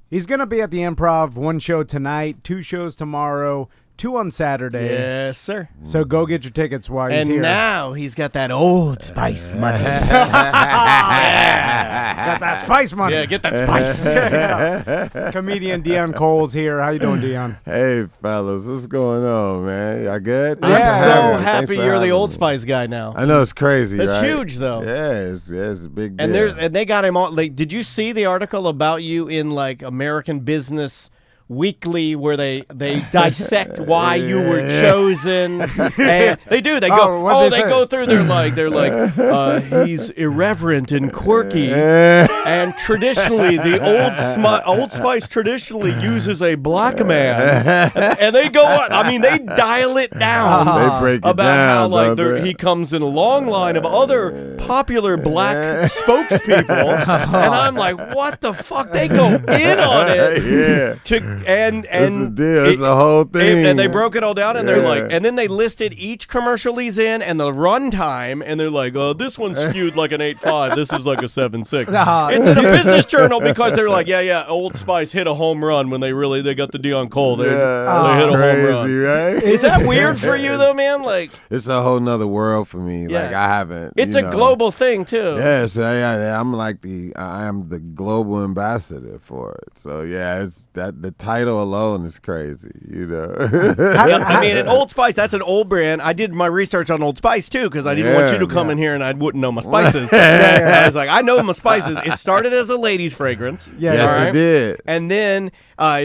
He's going to be at the Improv, 1 show tonight, 2 shows tomorrow, 2 on Saturday. Yes, sir. So go get your tickets while he's here. And now he's got that Old Spice money. Got that spice money. Yeah, get that spice. Yeah. Comedian Deon Cole's here. How you doing, Deon? Hey, fellas. What's going on, man? Y'all good? I'm so happy you're the Old Spice guy now. I know, it's crazy, It's right? huge, though. Yeah, it's a big deal. And they got him all. Like, did you see the article about you in like American Business Weekly where they dissect why you were chosen? And they do. They go. They go through. They're like he's irreverent and quirky. And traditionally, the Old Spice traditionally uses a black man. And they go on. I mean, they dial it down. They break it about down, how he comes in a long line of other popular black spokespeople. And I'm like, what the fuck? They go in on it. Yeah. And it's a deal. It's a whole thing. And they broke it all down, and they're like, and then they listed each commercial he's in and the run time, and they're like, this one's skewed like an 8.5. This is like a 7.6. It's in a business journal because they're like, Old Spice hit a home run when they got the Deon Cole. They hit a home run. Right? Is that weird for you though, man? Like, it's a whole nother world for me. Yeah. Like I haven't. It's a global thing too. Yes, I'm like I am the global ambassador for it. So yeah, it's that the title alone is crazy, I mean, at Old Spice, that's an old brand. I did my research on Old Spice too because I didn't want you to come in here and I wouldn't know my spices. I was like, I know my spices. It started as a lady's fragrance. Yes, it did. And then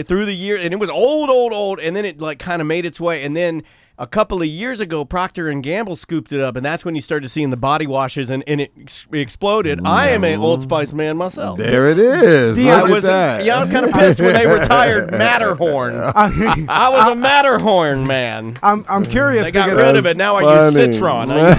through the year, and it was old, and then it like kind of made its way, and then a couple of years ago, Procter & Gamble scooped it up, and that's when you started seeing the body washes, and it exploded. I am an Old Spice man myself. There it is. I was kind of pissed when they retired Matterhorn. I was a Matterhorn man. I'm curious. They got rid of it. Now I use Citron. I'm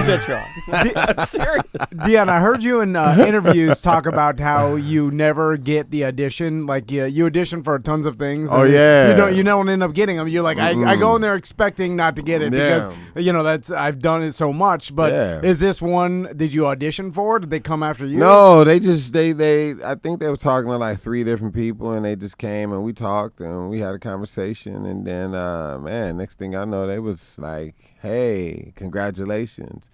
serious. Deon, I heard you in interviews talk about how you never get the audition. Like you audition for tons of things. Oh yeah. You don't end up getting them. You're like, I go in there expecting not to get it because that's I've done it so much. But is this one? Did you audition for? Did they come after you? No, they I think they were talking to like 3 different people, and they just came and we talked and we had a conversation, and then next thing I know, they was like, hey, congratulations,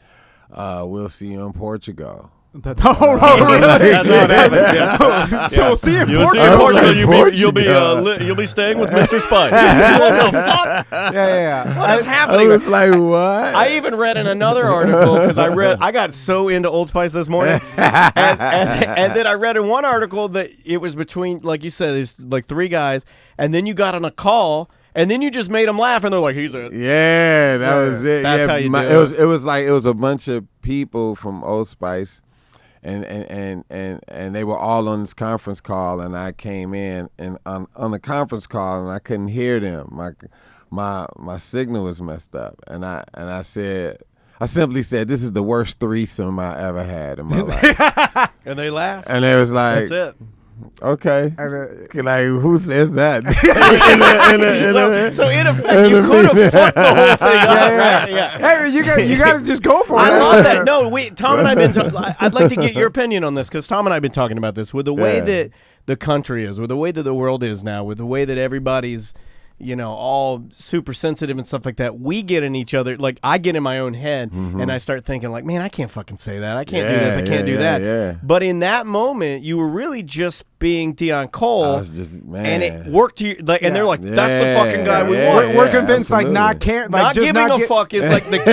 we'll see you in Portugal. Really? That's how it happens. So see you in Portugal. You'll be staying with Mr. Spice. What the fuck? Yeah. What is happening? I was like, what? I even read in another article because I got so into Old Spice this morning, and then I read in one article that it was between, like you said, there's like 3 guys, and then you got on a call. And then you just made them laugh, and they're like, "He's it." Yeah, that was it. That's how you do it. It was a bunch of people from Old Spice, and they were all on this conference call, and I came in and on the conference call, and I couldn't hear them. My signal was messed up, and I simply said, "This is the worst threesome I ever had in my life." And they laughed. And they was like, "That's it." Okay. Like, who says that? So in effect, you could have fucked the whole thing up, right? Yeah. Hey, you got to just go for it. I love that. No, Tom and I've been. I'd like to get your opinion on this because Tom and I've been talking about this with the way that the country is, with the way that the world is now, with the way that everybody's, all super sensitive and stuff like that. We get in each other. Like, I get in my own head and I start thinking like, man, I can't fucking say that. I can't do this. I can't do that. Yeah. But in that moment, you were really just being Deon Cole. I was just, man. And it worked to you. Like, and they're like, that's the fucking guy we want. We're convinced, absolutely. Like, not caring. Like, not just giving a fuck is like the key.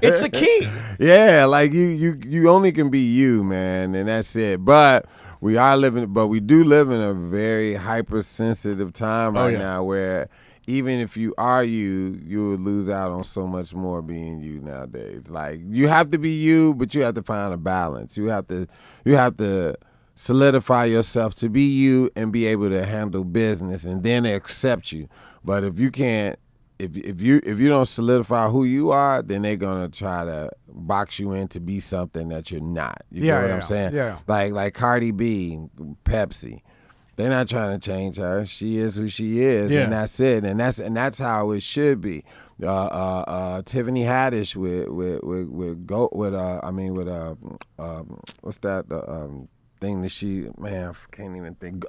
It's the key. Yeah, like you only can be you, man, and that's it. But we do live in a very hypersensitive time right now where even if you are you would lose out on so much more being you nowadays. Like, you have to be you, but you have to find a balance. You have to solidify yourself to be you and be able to handle business, and then they accept you. But if you can't, if you don't solidify who you are, then they're gonna try to box you in to be something that you're not. You know what I'm saying? Yeah. Like Cardi B, Pepsi. They're not trying to change her. She is who she is, and that's it. And that's how it should be. Tiffany Haddish with what's that thing that she, man, I can't even think.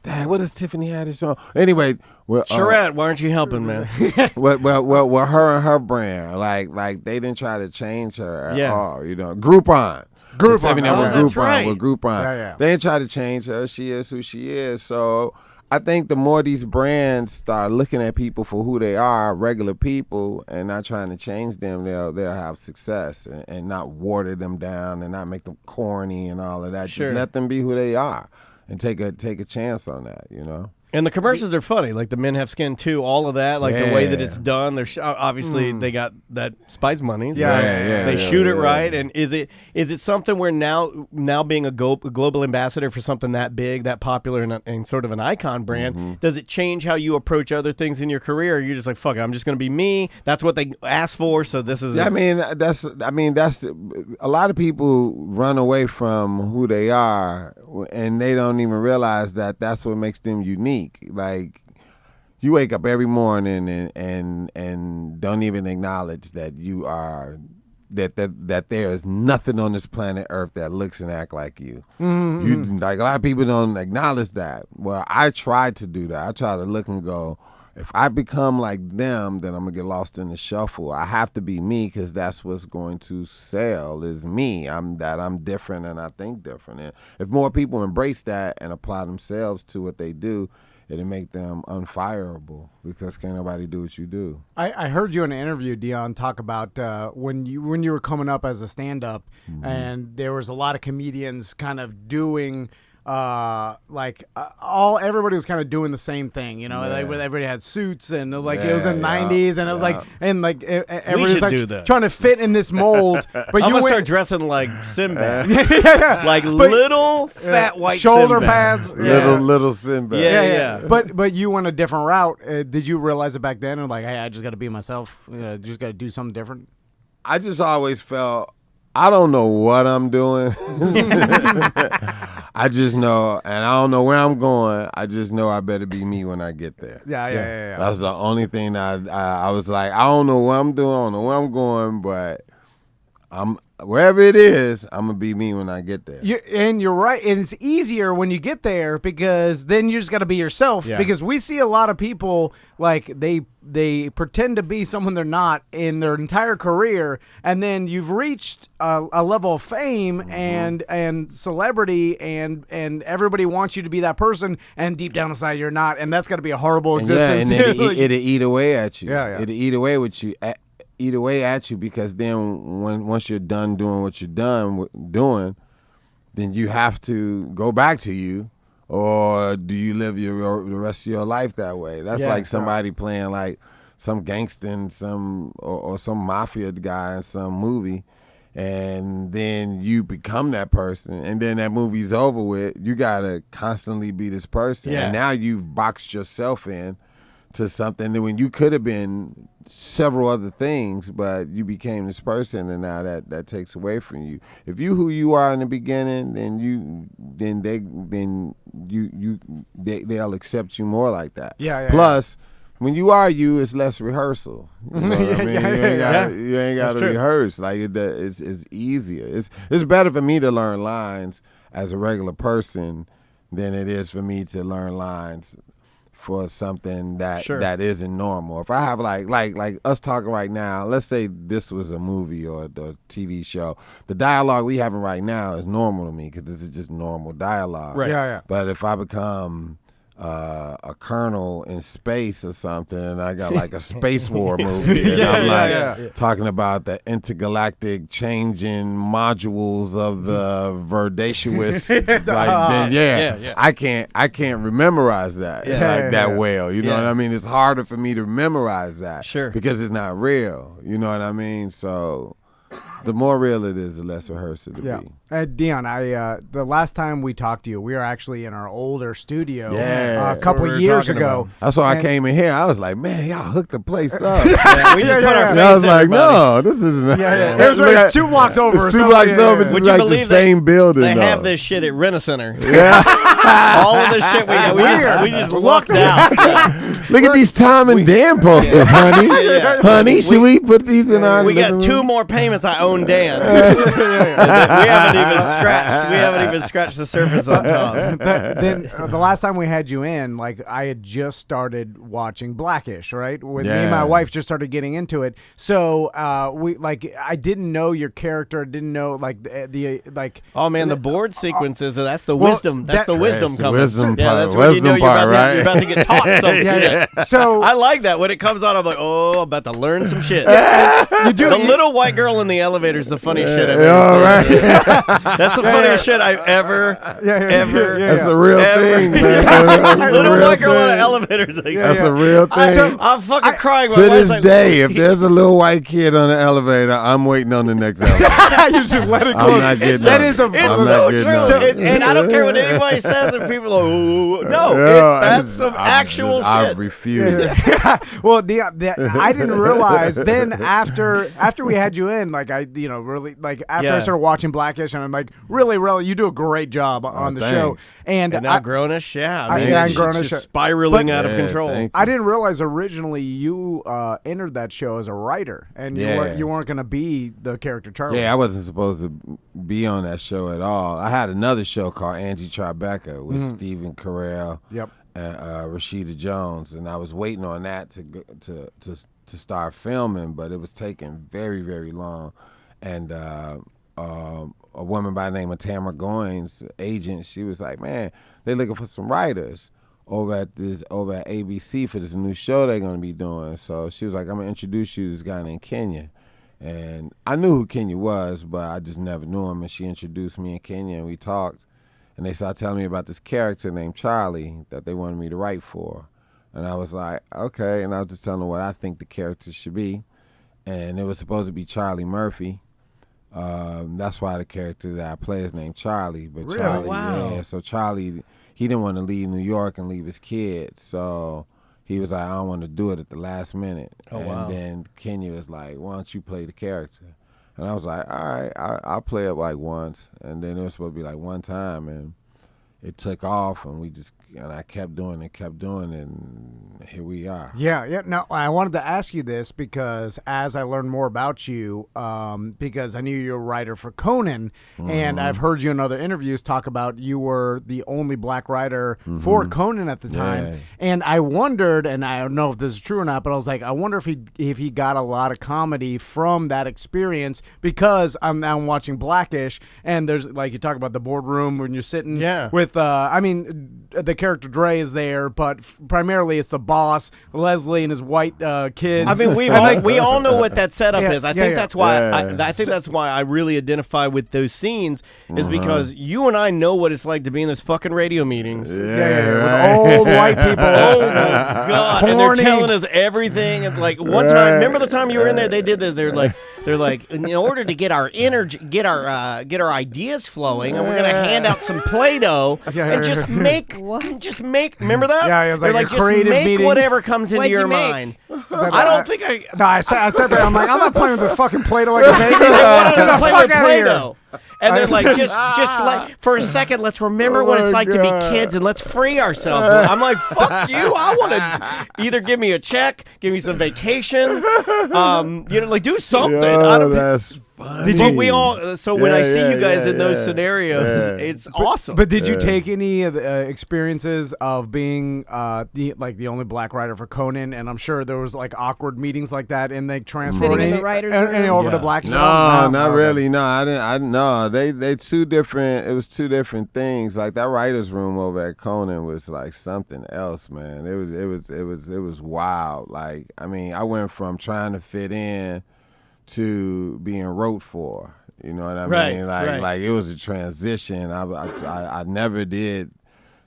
Dad, what does Tiffany Haddish on? Anyway, Sherette, why aren't you helping, man? well, her and her brand, like they didn't try to change her at all. You know, Groupon. That's right. With Groupon. They didn't try to change her. She is who she is. So I think the more these brands start looking at people for who they are, regular people, and not trying to change them, they'll have success and not water them down and not make them corny and all of that. Sure. Just let them be who they are and take a chance on that, you know? And the commercials are funny, like the Men Have Skin too, all of that, like the way that it's done. They're obviously they got that Spice money. So they shoot it right. And is it something where now being a global ambassador for something that big, that popular, and sort of an icon brand, does it change how you approach other things in your career? Or you're just like, fuck it, I'm just going to be me. That's what they asked for. So this is. Yeah, that's a lot of people run away from who they are, and they don't even realize that that's what makes them unique. Like, you wake up every morning and don't even acknowledge that you are that there is nothing on this planet Earth that looks and act like you. You like, a lot of people don't acknowledge that. Well, I try to do that. I try to look and go, if I become like them, then I'm gonna get lost in the shuffle. I have to be me because that's what's going to sell is me. I'm different and I think different. And if more people embrace that and apply themselves to what they do, it'll make them unfireable because can't nobody do what you do. I heard you in an interview, Deon, talk about when you were coming up as a stand-up, and there was a lot of comedians kind of doing everybody was kind of doing the same thing, you know. Like, everybody had suits and it was in the 90s, and it was everybody was like trying to fit in this mold. But I'm gonna start dressing like Sinbad, like little fat white shoulder Sinbad. pads, little Sinbad. Yeah. But you went a different route. Did you realize it back then? And like, hey, I just got to be myself. Just got to do something different. I just always felt, I don't know what I'm doing. I just know, and I don't know where I'm going. I just know I better be me when I get there. Yeah. That's the only thing I was like, I don't know what I'm doing, I don't know where I'm going, but wherever it is, I'm going to be me when I get there. And you're right. And it's easier when you get there because then you just got to be yourself. Yeah. Because we see a lot of people, like, they pretend to be someone they're not in their entire career. And then you've reached a level of fame and celebrity and everybody wants you to be that person. And deep down inside, you're not. And that's got to be a horrible existence. And it'll eat away at you. Yeah. It'll eat away with you. Eat away at you because then once you're done doing what you're done doing, then you have to go back to you, or do you live the rest of your life that way? That's like somebody playing like some gangster in or some mafia guy in some movie, and then you become that person, and then that movie's over with. You gotta constantly be this person, and now you've boxed yourself in to something that when you could have been several other things, but you became this person, and now that takes away from you. If you who you are in the beginning, they'll accept you more like that. Plus, when you are you, it's less rehearsal. You know what I mean? You ain't got to rehearse. Like it's easier. It's better for me to learn lines as a regular person than it is for me to learn lines for something that isn't normal. If I have like us talking right now, let's say this was a movie or a TV show, the dialogue we having right now is normal to me because this is just normal dialogue. Right. Yeah. But if I become a colonel in space or something, and I got like a space war movie, and I'm talking about the intergalactic changing modules of the verdacious, I can't memorize that that well. You know what I mean? It's harder for me to memorize that, because it's not real. You know what I mean? So the more real it is, the less rehearsed it'll be. Deon, the last time we talked to you, we were actually in our older studio a couple years ago. That's why I came in here. I was like, man, y'all hooked the place up. We just put our face I was like, everybody. no, this isn't. It was like 2 blocks over. It's 2 blocks over. It's Would like you believe the same building. They though. have this shit at Rent-A-Center. Yeah. All of this shit we just lucked out. Look at these Tom and Dan posters, honey. Honey, should we put these in our? We got 2 more payments I own Dan. We haven't even scratched the surface on top. Then the last time we had you in, like I had just started watching Blackish, right? When me and my wife just started getting into it. So I didn't know your character, didn't know the Oh man, the board sequences. That's the wisdom. That's the wisdom coming. Wisdom yeah, part, that's when you know right? you're about to get taught some shit. So I like that when it comes on. I'm like, oh, I'm about to learn some shit. you do The little white girl in the elevator is the funniest shit I've right. ever seen. That's the funniest shit I've ever. That's a real thing, man. Little white girl in an elevator is like, That's a real thing. I'm fucking crying. To this day, if there's a little white kid on the elevator, I'm waiting on the next elevator. You should let it go. I'm not getting That on is it. a I'm It's not so getting true. on it. And I don't care what anybody says, and people are like, oh, no. That's some actual shit. I refuse. Well, I didn't realize then after we had you in, like I started watching Blackish, and I'm like, really, you do a great job on the show. And now Grownish, I mean, yeah, it's Grownish, just spiraling out of control. I didn't realize originally you entered that show as a writer, and you weren't going to be the character Charlie. Yeah, I wasn't supposed to be on that show at all. I had another show called Angie Tribeca with Stephen Carell and Rashida Jones, and I was waiting on that to start filming, but it was taking very, very long. And a woman by the name of Tamara Goins, agent, she was like, man, they're looking for some writers over at ABC for this new show they're going to be doing. So she was like, I'm going to introduce you to this guy named Kenya. And I knew who Kenya was, but I just never knew him. And she introduced me and Kenya, and we talked. And they started telling me about this character named Charlie that they wanted me to write for. And I was like, okay. And I was just telling them what I think the character should be. And it was supposed to be Charlie Murphy. That's why the character that I play is named Charlie. But really? Charlie, Wow. yeah. So Charlie, he didn't want to leave New York and leave his kids. So he was like, I don't want to do it at the last minute. And then Kenya was like, why don't you play the character? And I was like, all right, I'll play it like once. And then it was supposed to be like one time. And it took off, and I kept doing it, and here we are. Yeah. No, I wanted to ask you this because as I learned more about you, because I knew you were a writer for Conan, and I've heard you in other interviews talk about you were the only black writer for Conan at the time. Yeah. And I wondered, and I don't know if this is true or not, but I was like, I wonder if he got a lot of comedy from that experience, because I'm now watching Blackish, and there's, like, you talk about the boardroom when you're sitting with the character Dre is there, but primarily it's the boss, Leslie, and his white kids. I mean, we all know what that setup is. I think that's why that's why I really identify with those scenes, is because you and I know what it's like to be in those fucking radio meetings. With old white people. Oh my god! And they're telling us everything. And like one time, remember the time you were in there? They did this. They're like, in order to get our energy, get our ideas flowing, and we're gonna hand out some Play-Doh and just make. Remember that? Yeah, it was like they're a creative just make meeting. whatever comes into What'd your you make? mind. I don't think I. No, I sat there. I'm like, I'm not playing with the fucking Play-Doh like a baby. They wanted Get us the to play fuck with out of here. Play-Doh. And they're like, just like, for a second, let's remember what it's like to be kids, and let's free ourselves. I'm like, fuck you. I want to either give me a check, give me some vacation, like do something. That's funny. But we all. So when I see you guys in those scenarios, it's awesome. But did you take any of the experiences of being the only black writer for Conan? And I'm sure there was like awkward meetings like that, and they transferred Sitting in the writers' any room. over to black. No, not really. No, I didn't. No, they two different. It was two different things. Like that writers' room over at Conan was like something else, man. It was wild. Like, I mean, I went from trying to fit in to being wrote for. You know what I mean? Like it was a transition. I never did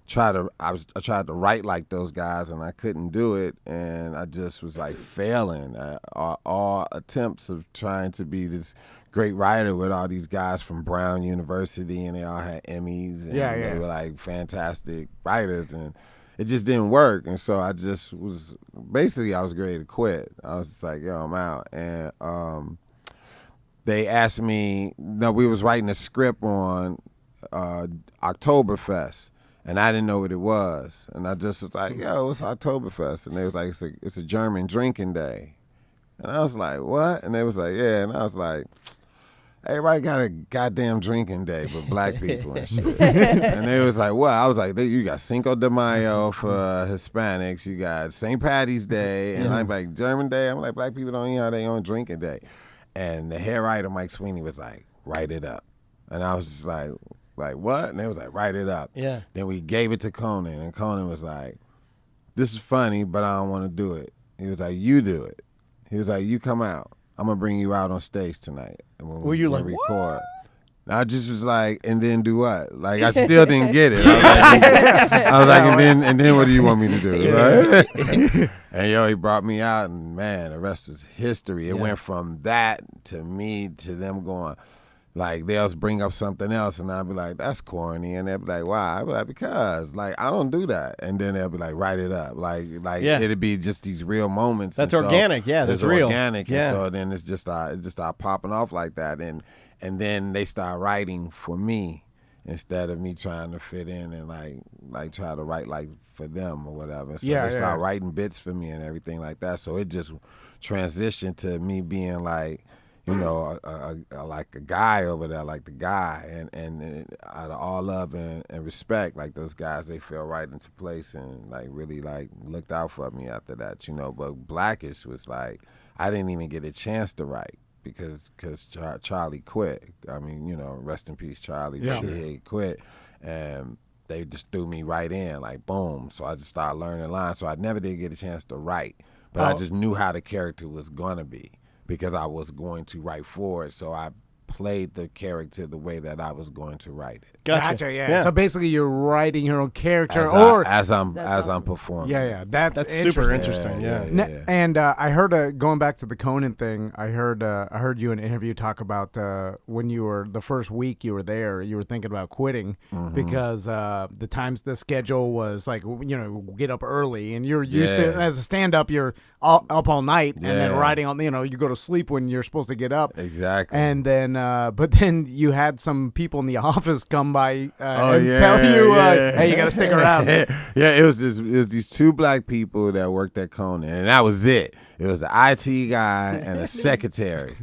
try to. I tried to write like those guys, and I couldn't do it, and I just was like failing at all attempts of trying to be this great writer with all these guys from Brown University, and they all had Emmys, and they were like fantastic writers, and it just didn't work. And so I just was basically, I was ready to quit. I was just like, yo, I'm out. And they asked me, we was writing a script on Oktoberfest, and I didn't know what it was. And I just was like, yo, what's Oktoberfest? And they was like, it's a German drinking day. And I was like, what? And they was like, yeah. And I was like, everybody got a goddamn drinking day but black people and shit. And they was like, what? I was like, you got Cinco de Mayo for Hispanics. You got St. Patty's Day. And I'm like, German Day. I'm like, black people don't even have their own drinking day. And the hair writer, Mike Sweeney, was like, write it up. And I was just like what? And they was like, write it up. Yeah. Then we gave it to Conan. And Conan was like, this is funny, but I don't want to do it. He was like, you do it. He was like, you come out. I'm going to bring you out on stage tonight. And when Were you like, record. what? I just was like, and then do what? Like, I still didn't get it. I was like, and then what do you want me to do? Right? And he brought me out, and man, the rest was history. It went from that to me to them going, like, they'll bring up something else, and I'll be like, that's corny. And they'll be like, why? I'll be like, because, like, I don't do that. And then they'll be like, write it up. Like it'd be just these real moments. That's and organic, so that's real. Organic, yeah. And so then it just started popping off like that. And then they start writing for me instead of me trying to fit in and like try to write like for them or whatever. So they start writing bits for me and everything like that. So it just transitioned to me being like, you know, like a guy over there, like the guy, and out of all love and respect, like those guys, they fell right into place and like really like looked out for me after that, you know. But Blackish was like, I didn't even get a chance to write because Charlie quit. I mean, you know, rest in peace, Charlie. Yeah. He quit, and they just threw me right in, like boom. So I just started learning lines. So I never did get a chance to write, but I just knew how the character was gonna be, because I was going to write for it. So I played the character the way that I was going to write it. Gotcha. Yeah. So basically, you're writing your own character, as I'm performing. Yeah. That's super interesting. Yeah. And I heard going back to the Conan thing. I heard you in an interview talk about when you were the first week you were there, you were thinking about quitting because the schedule was like, you know, get up early, and you're used to, as a stand-up, you're up all night and then writing on. You know, you go to sleep when you're supposed to get up. Exactly. And then, but then you had some people in the office come by and tell you, hey, you got to stick around. It was these two black people that worked at Conan, and that was it. It was the IT guy and a secretary.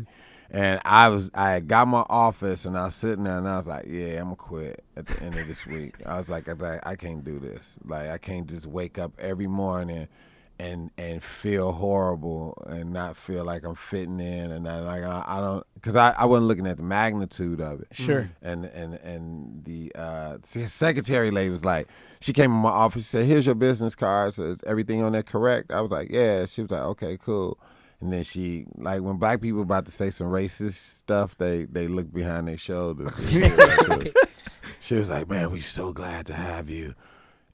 And I got my office, and I was sitting there, and I was like, yeah, I'm going to quit at the end of this week. I was like, I can't do this. Like, I can't just wake up every morning and feel horrible and not feel like I'm fitting in, and then like I don't, because I wasn't looking at the magnitude of it. Sure. And the secretary lady was like, she came in my office, she said, here's your business card, so is everything on there correct? I was like, yeah. She was like, okay, cool. And then she, like, when black people about to say some racist stuff, they look behind their shoulders. She was like, man, we so glad to have you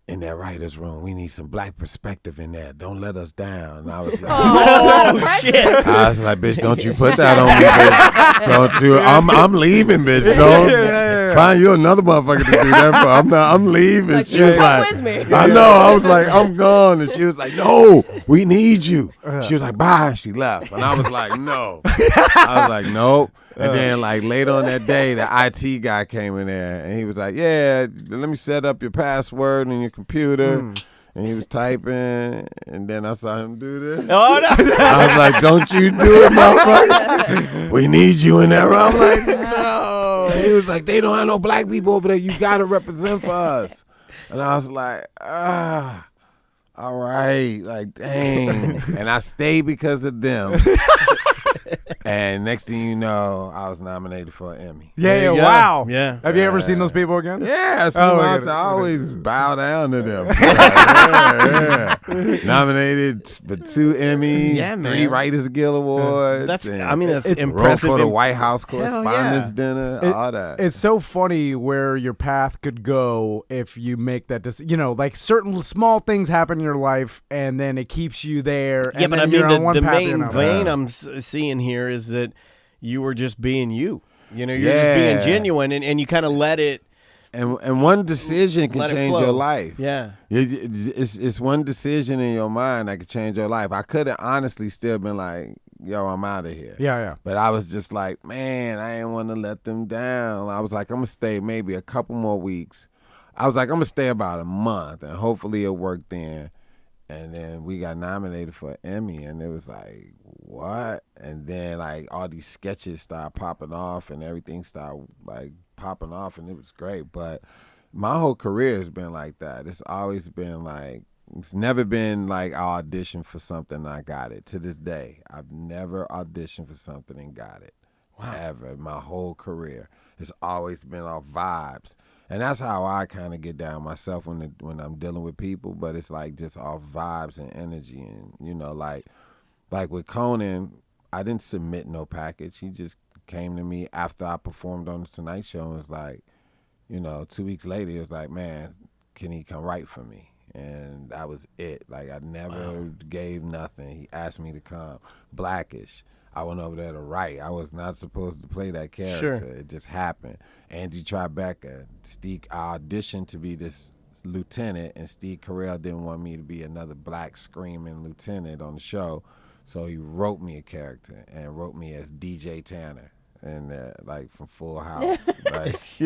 in that writer's room. We need some black perspective in there. Don't let us down. And I was like, oh shit. I was like, bitch, don't you put that on me, bitch. Don't you? I'm leaving, bitch. Don't find you another motherfucker to do that for. I'm leaving. Like, she was like, with me. I know. I was like, I'm gone. And she was like, no, we need you. She was like, bye. She left. And I was like, no. I was like, nope. And then, like, later on that day, the IT guy came in there, and he was like, yeah, let me set up your password and your computer. And he was typing, and then I saw him do this. Oh, no. I was like, don't you do it, motherfucker. We need you in there. I'm like, no. He was like, they don't have no black people over there. You got to represent for us. And I was like, all right. Like, dang. And I stayed because of them. And next thing you know, I was nominated for an Emmy. Yeah, wow. Yeah. Have you ever seen those people again? Yeah, I see I always bow down to them. Nominated for 2 Emmys, 3 Writers Guild Awards. That's wrote impressive. for the White House Correspondents' Dinner, all that. It's so funny where your path could go if you make that decision. You know, like certain small things happen in your life, and then it keeps you there. Yeah, and but then I mean, you're on one the path main or vein another. I'm seeing here is that you were just being you. You know, you're just being genuine, and you kind of let it. And one decision can change your life. Yeah. It's one decision in your mind that could change your life. I could have honestly still been like, yo, I'm out of here. Yeah. But I was just like, man, I didn't want to let them down. I was like, I'm going to stay maybe a couple more weeks. I was like, I'm going to stay about a month, and hopefully it'll work then. And then we got nominated for an Emmy, and it was like, what? And then like all these sketches started popping off, and everything started like popping off, and it was great. But my whole career has been like that. It's always been like, it's never been like I auditioned for something and I got it. To this day, I've never auditioned for something and got it. Wow. Ever. My whole career. It's always been off vibes. And that's how I kind of get down myself when I'm dealing with people, but it's like just off vibes and energy. And, you know, like with Conan, I didn't submit no package. He just came to me after I performed on the Tonight Show and was like, you know, 2 weeks later, he was like, man, can he come write for me? And that was it. Like, I never gave nothing. He asked me to come. Blackish. I went over there to write. I was not supposed to play that character. Sure. It just happened. Andy Tribeca, I auditioned to be this lieutenant, and Steve Carell didn't want me to be another black screaming lieutenant on the show. So he wrote me a character and wrote me as DJ Tanner. And like from Full House, like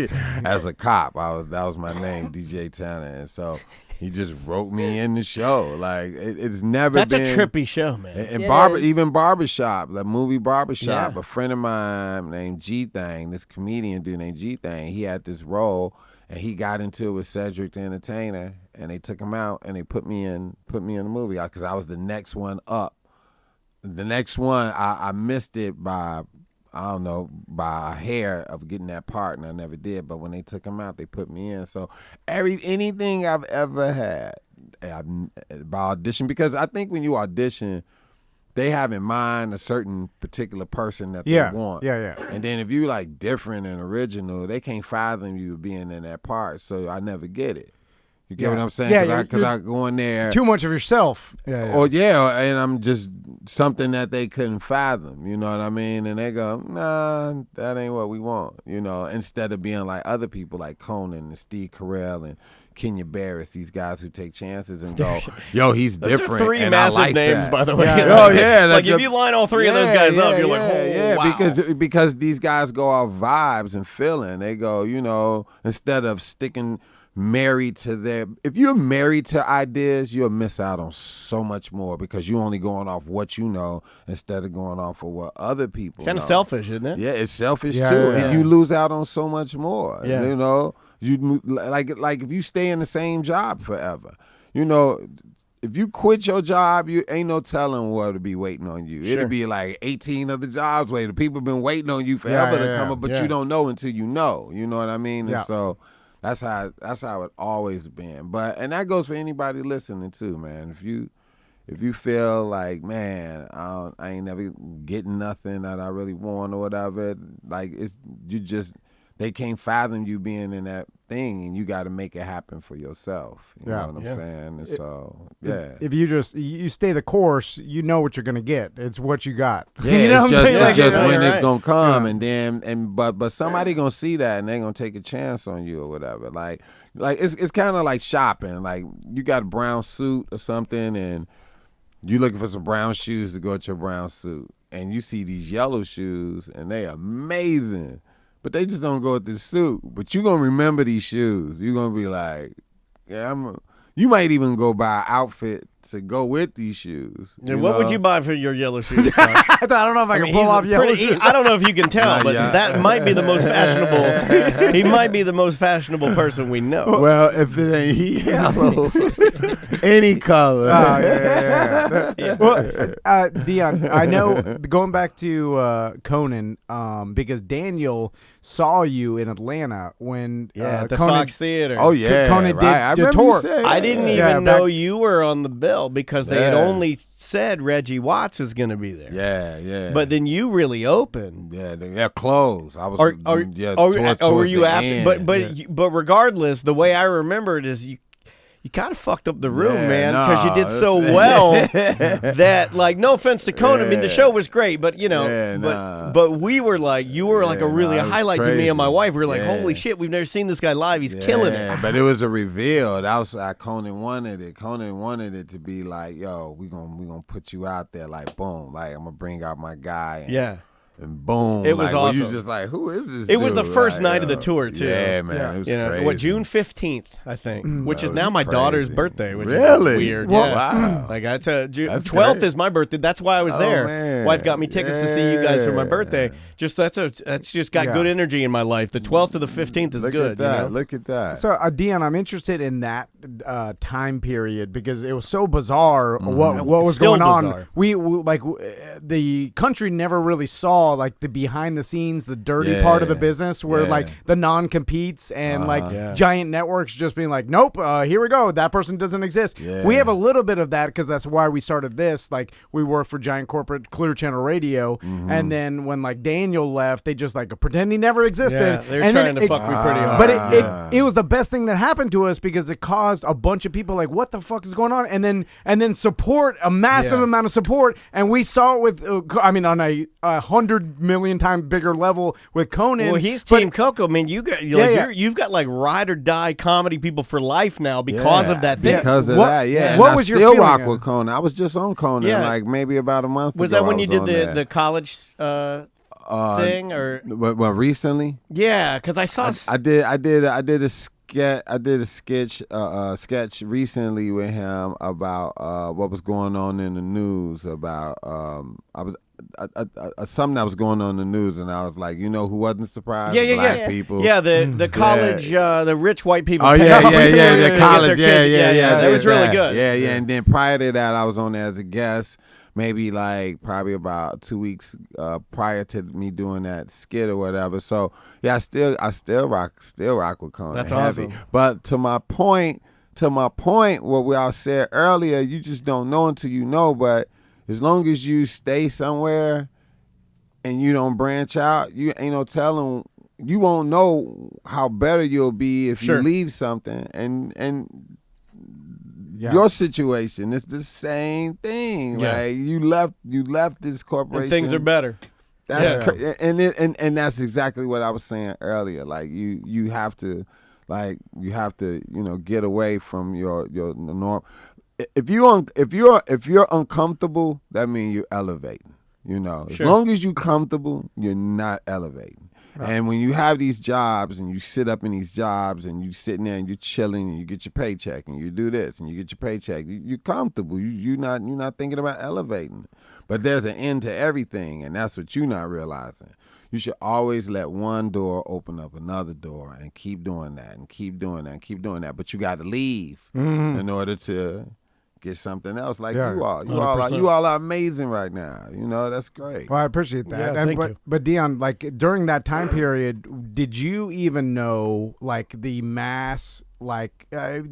as a cop, that was my name, DJ Tanner, and so he just wrote me in the show. Like it's never That's been. That's a trippy show, man. And even Barbershop, the movie Barbershop. Yeah. A friend of mine named G Thang, this comedian dude named G Thang, he had this role, and he got into it with Cedric the Entertainer, and they took him out and they put me in the movie because I was the next one up. The next one, I missed it by, I don't know, by a hair of getting that part, and I never did. But when they took him out, they put me in. So anything I've ever had by audition, because I think when you audition, they have in mind a certain particular person that they want. Yeah. And then if you like different and original, they can't fathom you being in that part. So I never get it. You get what I'm saying? Because I go in there. Too much of yourself. And I'm just something that they couldn't fathom. You know what I mean? And they go, nah, that ain't what we want. You know, instead of being like other people like Conan and Steve Carell and Kenya Barris, these guys who take chances and go, yo, he's different. Those are three and massive I like names, that. by the way. Like if you line all three of those guys up, you're like, oh, wow. Because these guys go off vibes and feeling. They go, you know, instead of sticking married to if you're married to ideas, you'll miss out on so much more because you're only going off what you know instead of going off of what other people It's kind know. of selfish, isn't it? Yeah, it's selfish too. And you lose out on so much more. Yeah. You know, you like if you stay in the same job forever, you know, if you quit your job, you ain't no telling what'll be waiting on you. Sure. It'll be like 18 other jobs waiting. People been waiting on you forever to come up, but you don't know until you know. You know what I mean? Yeah. And so that's how it always been. And that goes for anybody listening too, man. If you feel like, man, I ain't never getting nothing that I really want or whatever, like they can't fathom you being in that thing, and you got to make it happen for yourself. You know what I'm saying? And so, if you stay the course, you know what you're gonna get. It's what you got. Yeah, you know it's just when it's gonna come, and but somebody gonna see that and they gonna take a chance on you or whatever. Like it's kind of like shopping. Like you got a brown suit or something, and you looking for some brown shoes to go with your brown suit, and you see these yellow shoes, and they amazing. But they just don't go with the suit. But you're going to remember these shoes. You're going to be like, you might even go buy an outfit to go with these shoes. And what would you buy for your yellow shoes? I don't know if I can pull off yellow shoes. I don't know if you can tell, but that might be the most fashionable. He might be the most fashionable person we know. Well, if it ain't yellow, any color. Well, Deon, I know, going back to Conan, because Daniel saw you in Atlanta when at the Conan, Fox Theater. Oh, yeah. Conan did the tour. I didn't even know you were on the bill because they had only said Reggie Watts was going to be there. Yeah. But then you really opened. Yeah, they're closed. I was. Were you after? End. But regardless, the way I remember it is you kind of fucked up the room, man, because you did so well that, like, no offense to Conan, I mean, the show was great, but, you know, but we were like, you were like a really highlight to me and my wife. We were like, holy shit, we've never seen this guy live. He's killing it. But it was a reveal. That was like Conan wanted it. Conan wanted it to be like, yo, we gonna put you out there, like, boom, like, I'm gonna bring out my guy. and boom. It was awesome. You just like, who is this? It was dude? the first night of the tour too. Yeah, man, it was crazy. What, June 15th, I think, which is now my crazy. daughter's birthday, which Really? is weird. Well, yeah. wow. Like that's a June That's 12th great. is my birthday. That's why I was there. Man. Wife got me tickets to see you guys for my Yeah. birthday. Just that's just got good energy in my life. The 12th to the 15th is Look good. at that. You know? Look at that. So, Deon, I'm interested in that time period because it was so bizarre what was Still going on. bizarre. We the country never really saw like the behind the scenes, the dirty part of the business where like the non-competes and giant networks just being like, nope, here we go. That person doesn't exist. Yeah. We have a little bit of that because that's why we started this. Like we work for giant corporate Clear Channel Radio, and then when like Daniel left, they just like pretend he never existed. Yeah, they were and trying then to fuck me pretty hard. But it was the best thing that happened to us because it caused a bunch of people like, what the fuck is going on? And then support, a massive amount of support. And we saw it with, on a 100 million times bigger level with Conan. Well, he's Team Coco. I mean, you've got like ride or die comedy people for life now because of that thing. Because of that, yeah. What And was I your still feeling rock of? with Conan. I was just on Conan like maybe about a month Was ago. that when you did the the college thing or? Well, recently. Yeah, because I saw. I did a sketch recently with him about what was going on in the news about something that was going on in the news, and I was like, who wasn't surprised? Black people. Yeah, the college, the rich white people. Oh pay yeah, off the college, yeah. That was really good. Yeah. And then prior to that, I was on there as a guest. Maybe probably about 2 weeks prior to me doing that skit or whatever. So yeah, I still rock with Conan. That's heavy. awesome. But to my point, what we all said earlier, you just don't know until you know. But as long as you stay somewhere and you don't branch out, you ain't no telling. You won't know how better you'll be if you leave something and. Yeah. Your situation is the same thing. Yeah. Like you left this corporation. And things are better. That's and that's exactly what I was saying earlier. Like you have to get away from your norm. If you're uncomfortable, that means you're elevating. As long as you're comfortable, you're not elevating. Right. And when you have these jobs and you sit up in these jobs and you sitting there and you're chilling and you get your paycheck and you do this and you get your paycheck, you're comfortable. You're not thinking about elevating. But there's an end to everything, and that's what you're not realizing. You should always let one door open up another door and keep doing that and keep doing that and keep doing that. But you got to leave in order to get something else like you all. You all are amazing right now. That's great. Well, I appreciate that. Yeah, thank you. But Deon, like during that time period, did you even know like the mass,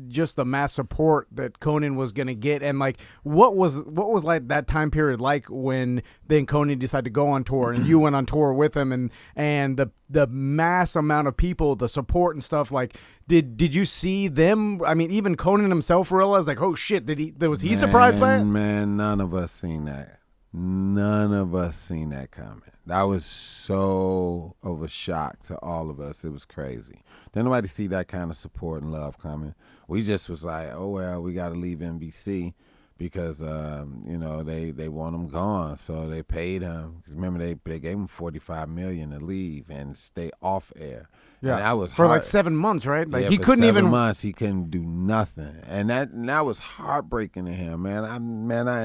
just the mass support that Conan was gonna get, and like what was like that time period like when then Conan decided to go on tour and you went on tour with him and the mass amount of people, the support and stuff like. Did you see them? I mean, even Conan himself realized, like, oh shit, was he surprised by it? Man, none of us seen that. None of us seen that coming. That was so of a shock to all of us. It was crazy. Didn't nobody see that kind of support and love coming. We just was like, oh well, we got to leave NBC because they want him gone. So they paid him. 'Cause remember they gave him $45 million to leave and stay off air. Yeah, and that was for hard. like 7 months, right? Like yeah, he couldn't for 7 even. months. He couldn't do nothing, and that was heartbreaking to him, man. I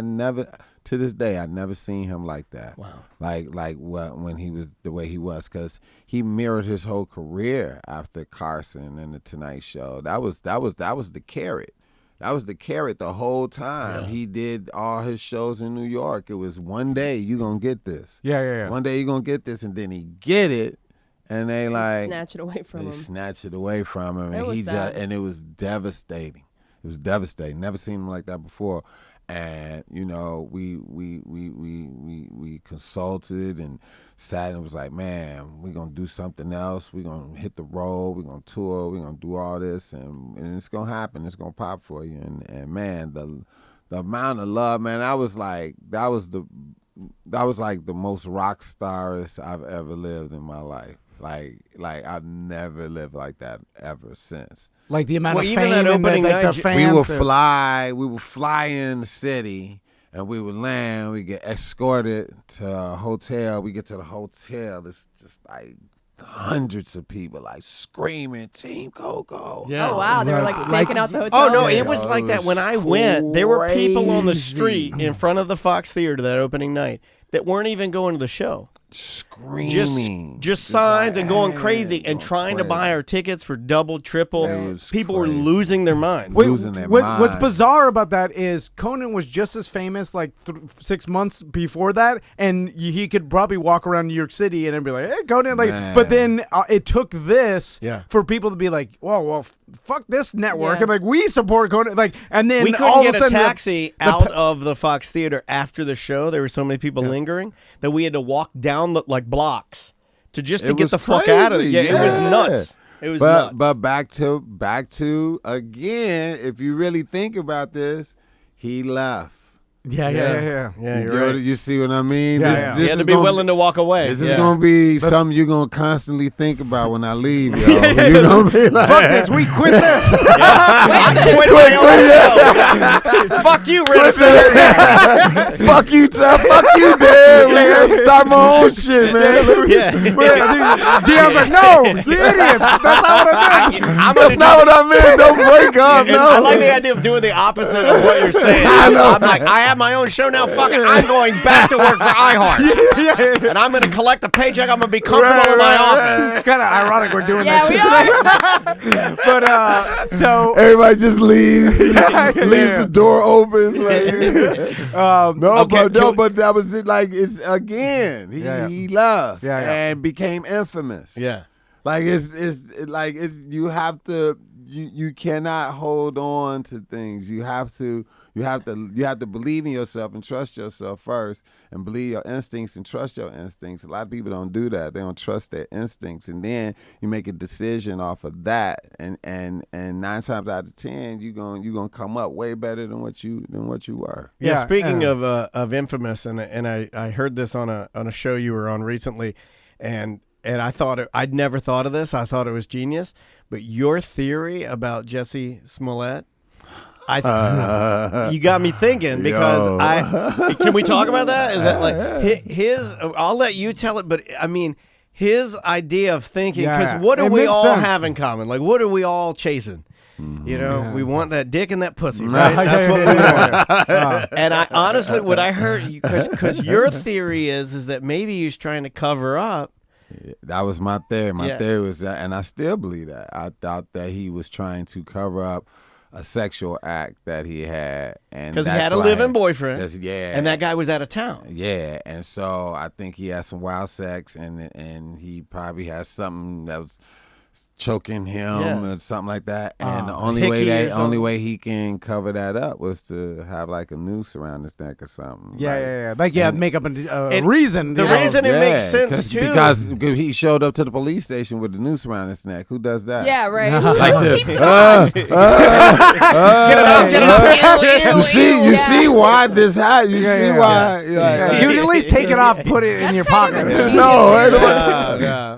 never to this day I never seen him like that. Wow. Like when he was the way he was, because he mirrored his whole career after Carson and the Tonight Show. That was the carrot. That was the carrot the whole time. Yeah. He did all his shows in New York. It was one day you gonna get this. Yeah. One day you gonna get this, and then he get it. And they snatch it away from him. They snatch it away from him, and it was devastating. It was devastating. Never seen him like that before. And we consulted and sat and was like, man, we're gonna do something else. We're gonna hit the road. We're gonna tour. We're gonna do all this, and it's gonna happen. It's gonna pop for you. And man, the amount of love, man, that was like the most rock starish I've ever lived in my life. Like I've never lived like that ever since. Like the amount of even fame that and opening the night, fans. We would fly in the city, and we would land. We get escorted to a hotel. We get to the hotel. It's just like hundreds of people like screaming, Team Coco. Yeah. Oh, wow. They were like staking out the hotel. Oh, no, it was like that when I went. There were people on the street in front of the Fox Theater that opening night that weren't even going to the show. Screaming. Just signs and going crazy and trying to buy our tickets for double, triple. People were losing their minds. What's bizarre about that is Conan was just as famous like 6 months before that, and he could probably walk around New York City and be like, "Hey, Conan!" But then it took this for people to be like, "Whoa, well, fuck this network," and like we support Conan, and then we couldn't all get of a sudden a taxi out of the Fox Theater after the show. There were so many people lingering that we had to walk down like blocks to get the fuck out of it. Yeah, it was nuts. It was nuts. But back to again, if you really think about this, he left. Yeah, you're right. You see what I mean? Yeah, you had to be willing to walk away. This is going to be something you're going to constantly think about when I leave, yo. You're going to be like, fuck this, we quit this. Fuck you, Ritter. Fuck you, Tough. Fuck you, Dan. We got to start my own shit, man. Deon's like, no, you idiots. That's not what I meant. That's not what I meant. Don't break up, no. I like the idea of doing the opposite of what you're saying. I'm like, I have my own show now. Fuck it. I'm going back to work for iHeart. And I'm going to collect the paycheck. I'm going to be comfortable in my office. Kind of ironic we're doing that shit today. But so everybody just leaves. Leaves the door open. But that was it. Like, it's again, he left and became infamous. Yeah. Like it's you have to. You cannot hold on to things. You have to believe in yourself and trust yourself first, and believe your instincts and trust your instincts. A lot of people don't do that. They don't trust their instincts, and then you make a decision off of that. And 9 times out of 10, you're gonna come up way better than what you were. Yeah. Speaking of infamous, and I heard this on a show you were on recently, and I thought I'd never thought of this. I thought it was genius. But your theory about Jussie Smollett, you got me thinking, because can we talk about that? Is that like his? I'll let you tell it, but I mean his idea of thinking, because what do we all have in common? Like, what are we all chasing? You know, we want that dick and that pussy, right? That's what we want. And I honestly, what I heard, because your theory is that maybe he's trying to cover up. That was my theory. My theory was that, and I still believe that. I thought that he was trying to cover up a sexual act that he had, and because he had a live-in boyfriend, and that guy was out of town. Yeah, and so I think he had some wild sex, and he probably has something that was choking him or something like that, and the only way he can cover that up was to have like a noose around his neck or something. Make up a reason. The reason it makes sense too, because he showed up to the police station with the noose around his neck. Who does that? Yeah, right. Like you see why this happened. You see why. You would at least take it off, put it in your pocket.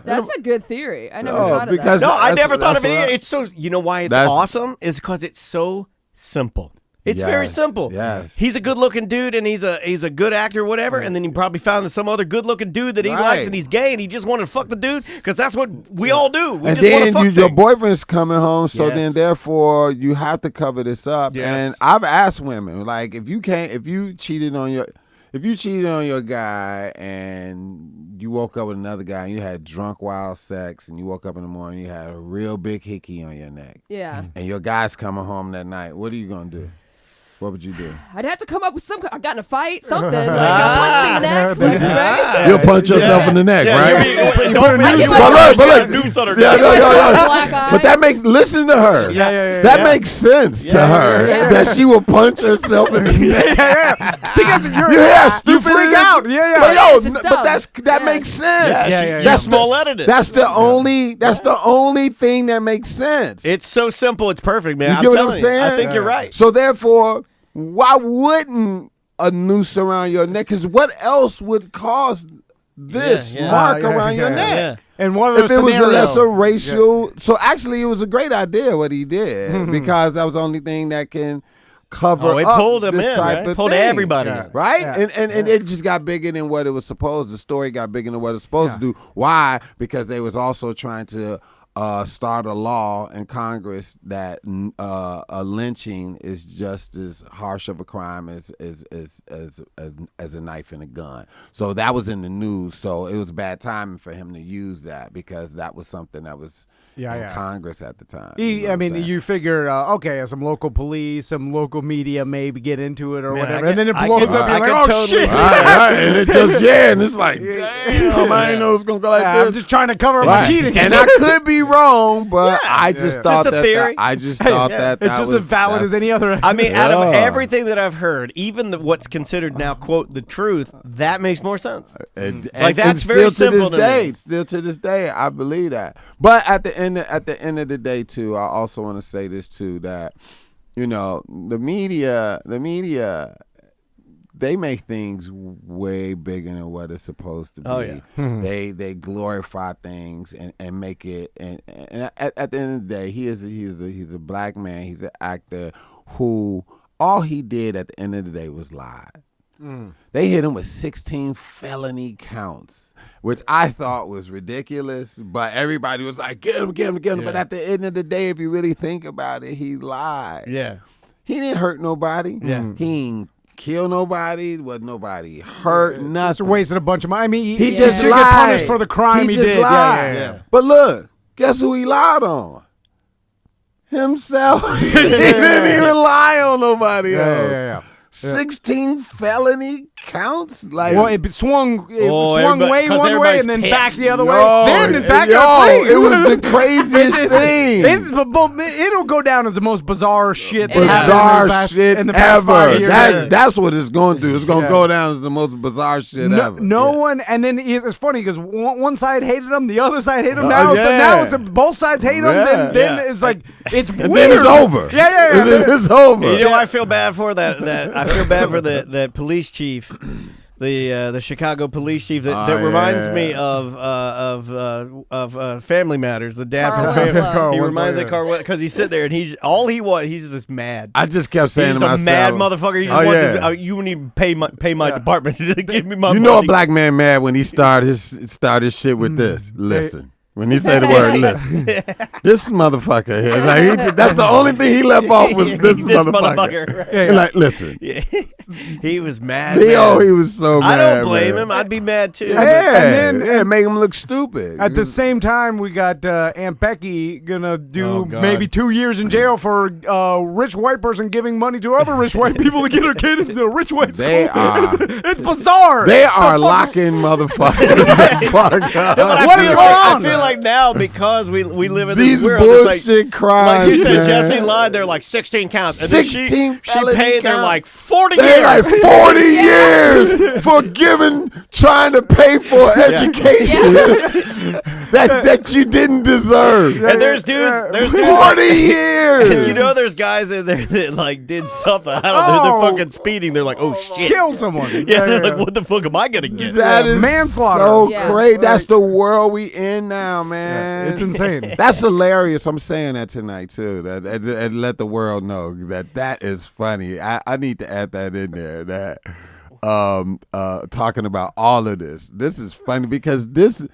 That's a good theory. I never thought of that. No, I never thought of it either. It's so, you know why it's awesome? Is because it's so simple. It's very simple. Yes. He's a good-looking dude, and he's a good actor, whatever, and then he probably found some other good-looking dude that he likes, and he's gay, and he just wanted to fuck the dude, because that's what we all do. We and just then want to fuck your boyfriend's coming home, so then therefore you have to cover this up. Yes. And I've asked women, like, if you cheated on your guy and you woke up with another guy and you had drunk wild sex, and you woke up in the morning and you had a real big hickey on your neck. Yeah. And your guy's coming home that night, what are you gonna do? What would you do? I'd have to come up with I got in a fight, something. Like I'm punching the neck. Right? You'll punch yourself in the neck, right? You put a noose on her. But that makes, listen to her. That makes sense to her that she will punch herself in the neck. Because you freak out. But that makes sense. That's Smollett. That's the only thing that makes sense. It's so simple. It's perfect, man. You get what I'm saying? I think you're right. So therefore, why wouldn't a noose around your neck? Because what else would cause this mark around your neck? And one of those if it was a lesser racial, so actually it was a great idea what he did because that was the only thing that can cover it up pulled him this in, type right? of Pulled thing. everybody in. Right? Yeah. And it just got bigger than what it was supposed. The story got bigger than what it was supposed to do. Why? Because they was also trying to start a law in Congress that a lynching is just as harsh of a crime as a knife and a gun. So that was in the news. So it was bad timing for him to use that because that was something that was in Congress at the time. You figure, okay, some local police, some local media maybe get into it or whatever, and then it I blows can- up. I You're can like, oh totally shit! see Right, and it just and it's like, damn, I didn't know it was gonna go like I'm this. just trying to cover up my cheating. And I could be wrong, but I just thought Just a that. theory. I just thought that it's just was as valid as any other. I mean, out of Yeah. everything that I've heard, even what's considered now, quote, the truth, that makes more sense. And that's still very to simple this to day. me. Still to this day, I believe that. But at the end of the day, too, I also want to say this too, that the media, they make things way bigger than what it's supposed to be. Oh, yeah. They glorify things and make it. And at the end of the day, he's a black man. He's an actor who all he did at the end of the day was lie. They hit him with 16 felony counts, which I thought was ridiculous, but everybody was like, get him. Yeah. But at the end of the day, if you really think about it, he lied. Yeah. He didn't hurt nobody. Yeah. He ain't kill nobody. Was nobody hurt? Just Nothing. wasted a bunch of money. I mean, He just should lied. get punished for the crime he just did. lied. Yeah. But look, guess who he lied on? Himself. He didn't even lie on nobody else. Yeah. 16 felony counts? Like, Well, it swung everybody- way 'cause one way and then everybody's back pissed. the other Yo, way. Then it back yo, up. it was the craziest thing. It'll go down as the most bizarre shit. that happened Bizarre shit in the past ever. 5 years. That's what it's going to do. It's going to go down as the most bizarre shit ever. No one, and then it's funny because one side hated him, the other side hated him. Now, both sides hate him. Yeah. Then it's like it's And weird. then it's over. Yeah. It's over. You know, I feel bad for that. I feel bad for the police chief, the Chicago police chief. That reminds me of Family Matters. The dad Carl from Family. Winslow. He reminds me of Carl because he's sitting there and he's just mad. I just kept saying He's to a myself, mad motherfucker. He just Oh, wants yeah. you need to pay my department to give me my you money. know a black man mad when he start his shit with this. Listen. When he say the word listen. This motherfucker here. Like, that's the only thing he left off was this motherfucker. Right. And like, listen. Yeah. He was mad. He man. was so mad. I don't blame man. him. I'd be mad too. Yeah, and then make him look stupid. At the same time, we got Aunt Becky gonna do Oh, God. maybe 2 years in jail for a rich white person giving money to other rich white people to get her kid into a rich white school. They are- It's bizarre. They are locking motherfuckers the fuck up. What is going on? I feel like now because we live in These this world, it's bullshit crimes, like you said, man. Jesse lied. They're like 16 counts. And 16 then she felony paid. They're counts. like 40 They years. like 40 years for trying to pay for education that you didn't deserve. And there's dudes. There's dudes. 40 years. And you know, there's guys in there that like did something. I don't know. Oh. They're fucking speeding. They're like, oh shit. Killed someone. Yeah, they're like, what the fuck am I gonna get? That is manslaughter. so Yeah. crazy. That's the world we in now, man. It's insane. That's hilarious. I'm saying that tonight too. And let the world know that is funny. I need to add that in there. That talking about all of this. This is funny because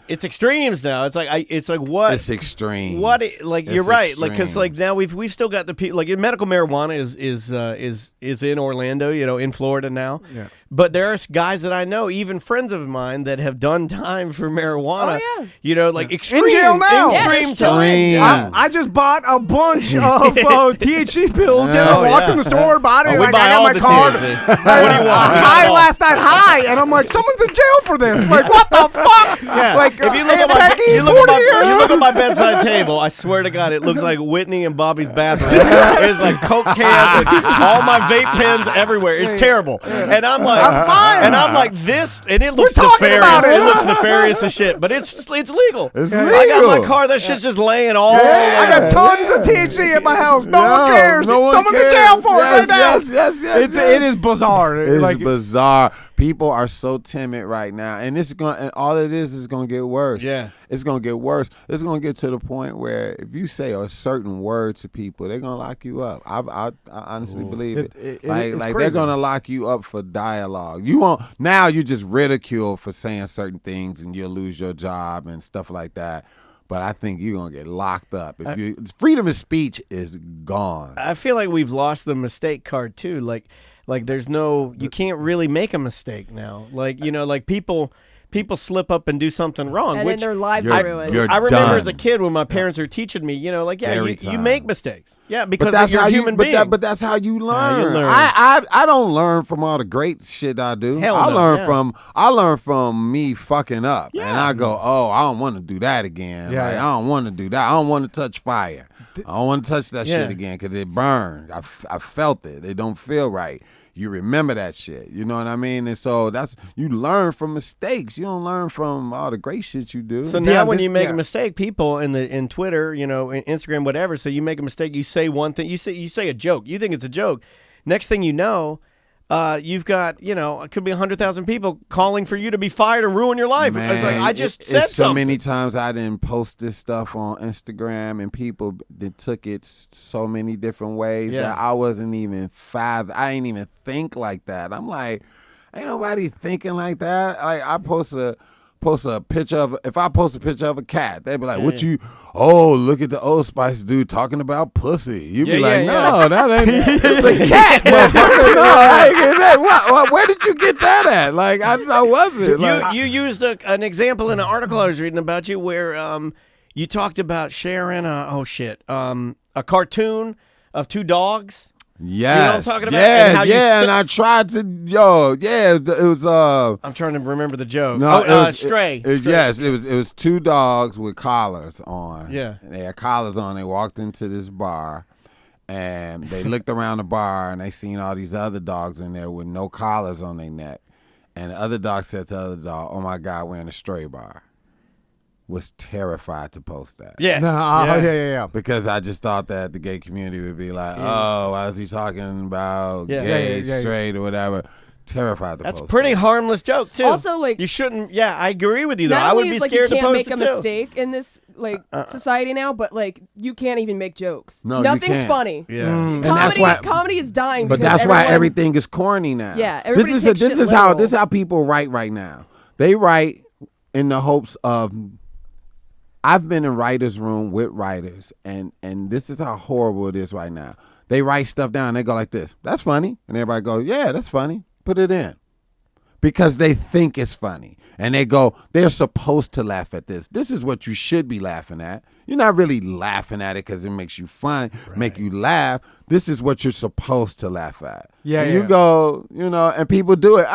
It's extremes now. It's like what? it's extreme. You're right. Like because like now we've still got the people like medical marijuana is in Orlando, in Florida now. Yeah. But there are guys that I know, even friends of mine, that have done time for marijuana. Oh, yeah. Like extreme, jail now. extreme Yeah, still time. in. I just bought a bunch of THC pills. Oh, Walked in the store, bought it. Oh, we like, buy I got all my the card. THC. What do you want? High last night, high, and I'm like, someone's in jail for this. Like, what the fuck? Yeah. Like, if you look Aunt at my, Becky, you look 40 at years. you look at my bedside table, I swear to God, it looks like Whitney and Bobby's bathroom. It's like Coke cans and all my vape pens everywhere. It's terrible. And I'm like, I'm fine. And I'm like this, and it looks We're talking nefarious. about it. It looks nefarious as shit, but it's legal. It's I got my legal. car. That shit's just laying all. I got tons of THC at my house. No one cares. No one Someone's cares. in jail for it Yes, right now. yes. It is bizarre. It's like, bizarre. People are so timid right now, and all it is gonna get worse. Yeah, it's gonna get worse. It's gonna get to the point where if you say a certain word to people, they're gonna lock you up. I honestly believe it. Like they're gonna lock you up for dialogue. You won't. Now you're just ridiculed for saying certain things, and you'll lose your job and stuff like that. But I think you're gonna get locked up. Freedom of speech is gone. I feel like we've lost the mistake card too. Like there's no, you can't really make a mistake now. Like people slip up and do something wrong, and which then their lives are ruined. I remember as a kid when my parents were teaching me, you make mistakes. Yeah, because you're a human being. But that's how you learn. You learn. I don't learn from all the great shit I do. I learn from me fucking up, and I go, oh, I don't want to do that again. I don't want to do that. I don't want to touch fire. I don't want to touch that shit again because it burned. I felt it. It don't feel right. You remember that shit. You know what I mean? And so you learn from mistakes. You don't learn from all the great shit you do. So now when you make a mistake, people in Twitter, in Instagram, whatever, so you make a mistake, you say one thing, you say a joke. You think it's a joke. Next thing you know, you've got, it could be 100,000 people calling for you to be fired and ruin your life. Man, I just said so something. many times I didn't post this stuff on Instagram, and people that took it so many different ways that I wasn't even I ain't even think like that. I'm like, ain't nobody thinking like that. Like I post a picture of, if I post a picture of a cat, they'd be like, look at the Old Spice dude talking about pussy. You'd be like, no, that ain't, it's a cat, motherfucker. No, I ain't getting that. Where did you get that at? Like, I wasn't. You used an example in an article I was reading about you where you talked about sharing a cartoon of two dogs. Yes. You know what I'm talking about? And I tried to, it was, I'm trying to remember the joke. No, Stray. Yes, it was two dogs with collars on. Yeah. And they had collars on. They walked into this bar, and they looked around the bar, and they seen all these other dogs in there with no collars on their neck. And the other dog said to the other dog, oh, my God, we're in a stray bar. Was terrified to post that. Yeah. Yeah. Because I just thought that the gay community would be like, oh, why is he talking about gay, straight, or whatever? Terrified to post That's a pretty harmless joke, too. Also, like, you shouldn't, I agree with you, though. not I would only be is, scared to post it, too. You can't make a mistake in this, society now, but, you can't even make jokes. No, nothing's funny. Yeah. And that's why comedy is dying. But that's why everything is corny now. Yeah, this is how people write right now. They write in the hopes of, I've been in writers' room with writers, and this is how horrible it is right now. They write stuff down. They go like this. That's funny. And everybody goes, yeah, that's funny. Put it in. Because they think it's funny. And they go, they're supposed to laugh at this. This is what you should be laughing at. You're not really laughing at it because it makes you fun, make you laugh. This is what you're supposed to laugh at. Yeah, and you go, and people do it.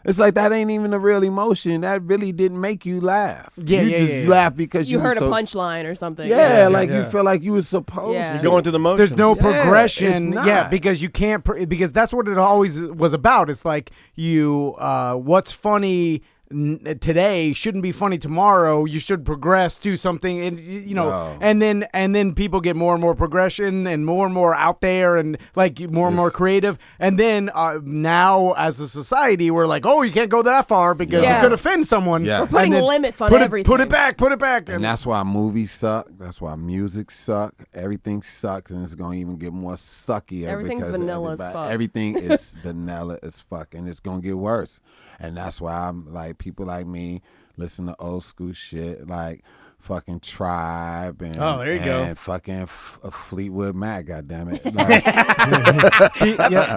It's like that ain't even a real emotion. That really didn't make you laugh. You just laugh because you heard a punchline or something. You feel like you were supposed to. You're going through the motions. There's no progression. Not. Because you can't, because that's what it always was about. It's like what's funny today shouldn't be funny tomorrow. You should progress to something, and and then people get more and more progression and more out there, and more and more creative. And then now, as a society, we're like, oh, you can't go that far because you could offend someone. Yes. We're putting limits on everything. Put it back. And that's why movies suck. That's why music suck. Everything sucks, and it's gonna even get more suckier. Everything's vanilla as fuck. Everything is vanilla as fuck, and it's gonna get worse. And that's why I'm like, people like me listen to old school shit like fucking Tribe and fucking Fleetwood Mac, goddammit.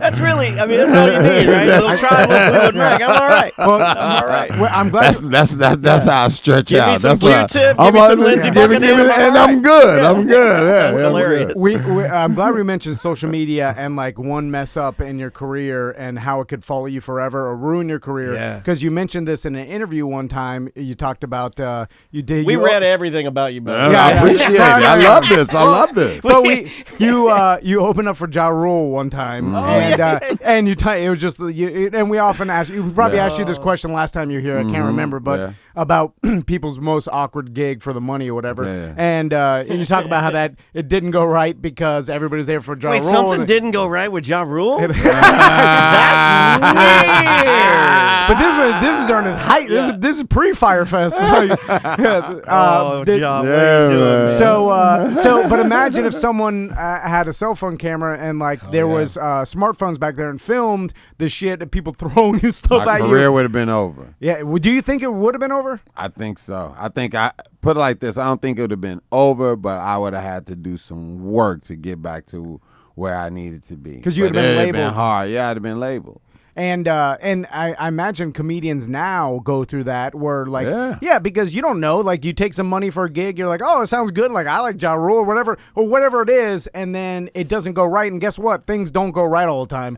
That's really, that's all you need, right? A little Tribe, little Fleetwood Mac. I'm all right. I'm all right. Well, I'm glad that's how I stretch out. Give me some Q-tip, give me some Lindsey Buckingham, and I'm good. I'm good. That's hilarious. I'm glad we mentioned social media and one mess up in your career and how it could follow you forever or ruin your career. Because you mentioned this in an interview one time. You talked about we read everything about you, man. I appreciate it. I love this. I love this. So you opened up for Ja Rule one time, and it was just and we often ask you. We probably asked you this question last time you were here. I can't remember, but about people's most awkward gig for the money or whatever. And you talk about how that it didn't go right because everybody's there for Ja Rule. Something didn't go right with Ja Rule? That's But this is during his height. This is pre-Fire Fest. But imagine if someone had a cell phone camera and there was smartphones back there and filmed the shit that people throwing his stuff My at you. career would have been over. Yeah. Do you think it would have been over? I think so. I think I put it like this. I don't think it would have been over, but I would have had to do some work to get back to where I needed to be. Because you would have been labeled. Been hard. Yeah, I'd have been labeled. And I imagine comedians now go through that where because you don't know, you take some money for a gig, you're like, oh, it sounds good, I like Ja Rule or whatever it is, and then it doesn't go right, and guess what? Things don't go right all the time.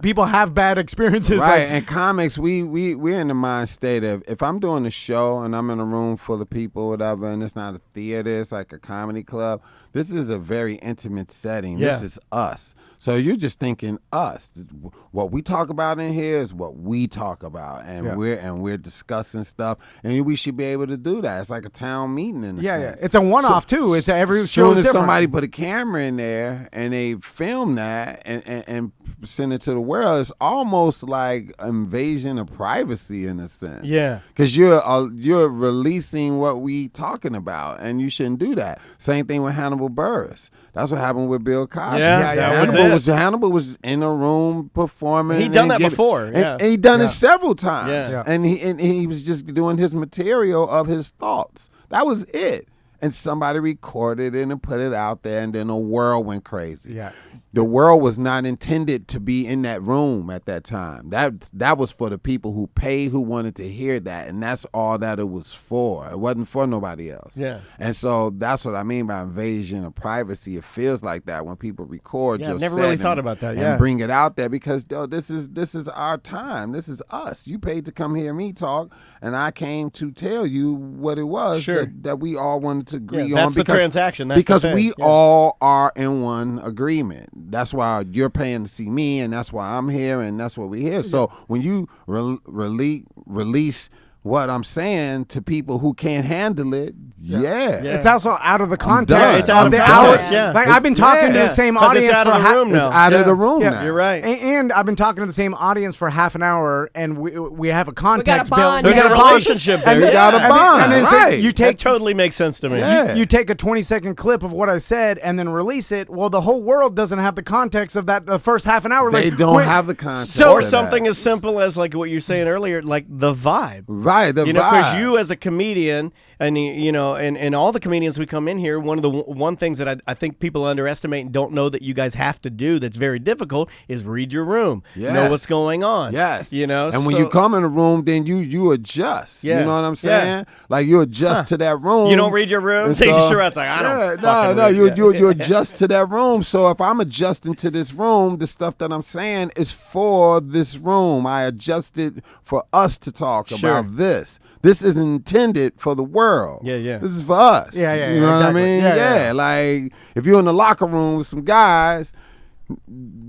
People have bad experiences. Right, and comics, we're in the mind state of, if I'm doing a show and I'm in a room full of people, whatever, and it's not a theater, it's like a comedy club, this is a very intimate setting. Yeah. This is us. So you're just thinking us. What we talk about in here is what we talk about, and we're discussing stuff, and we should be able to do that. It's like a town meeting in a sense. It's a one-off too. It's every show is different. Somebody put a camera in there and they film that and send it to the world. It's almost like invasion of privacy in a sense. Yeah, because you're releasing what we talking about, and you shouldn't do that. Same thing with Hannibal Buress. That's what happened with Bill Cosby. Hannibal was in a room performing. He'd done that before. And he done it several times. Yeah. And he was just doing his material of his thoughts. That was it. And somebody recorded it and put it out there, and then the world went crazy. Yeah. The world was not intended to be in that room at that time. That was for the people who paid, who wanted to hear that, and that's all that it was for. It wasn't for nobody else. Yeah. And so that's what I mean by invasion of privacy. It feels like that when people record your I've never set really thought about that. and bring it out there, because this is our time. This is us. You paid to come hear me talk, and I came to tell you what it was that we all wanted to agree on. That's the transaction. That's because the thing. we all are in one agreement. That's why you're paying to see me, and that's why I'm here, and that's what we here. So when you release what I'm saying to people who can't handle it, it's also out of the context. It's out of the context. hours. I've been talking to the same audience it's out of the room now. It's out of the room now. You're right. And I've been talking to the same audience for half an hour, and we have a context built. There's a relationship there. We got a bond. And right. You take, that totally makes sense to me. Yeah. You take a 20-second clip of what I said and then release it. Well, the whole world doesn't have the context of that the first half an hour. They don't have the context. Or something as simple as what you were saying earlier, like the vibe. Right, the vibe. Because you as a comedian, and and all the comedians we come in here, one of the things that I think people underestimate and don't know that you guys have to do that's very difficult is read your room. Yes. Know what's going on. Yes. And when you come in a room, then you adjust. Yeah. You know what I'm saying? Like you adjust to that room. You don't read your room? Take your shirt out. It's like, I don't you adjust to that room. So if I'm adjusting to this room, the stuff that I'm saying is for this room. I adjusted for us to talk about this. This is intended for the world. Yeah. This is for us. Yeah. You know what I mean? Yeah. Like if you're in the locker room with some guys,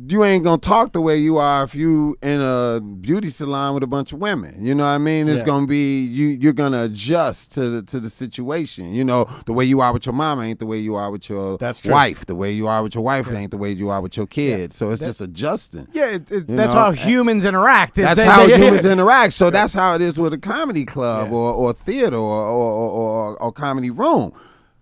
you ain't gonna talk the way you are if you in a beauty salon with a bunch of women. You know what I mean? It's gonna be you're gonna adjust to the situation. The way you are with your mama ain't the way you are with your wife. The way you are with your wife ain't the way you are with your kids. So it's just adjusting. Yeah, that's how humans interact. That's how humans interact. So that's how it is with a comedy club or theater or comedy room.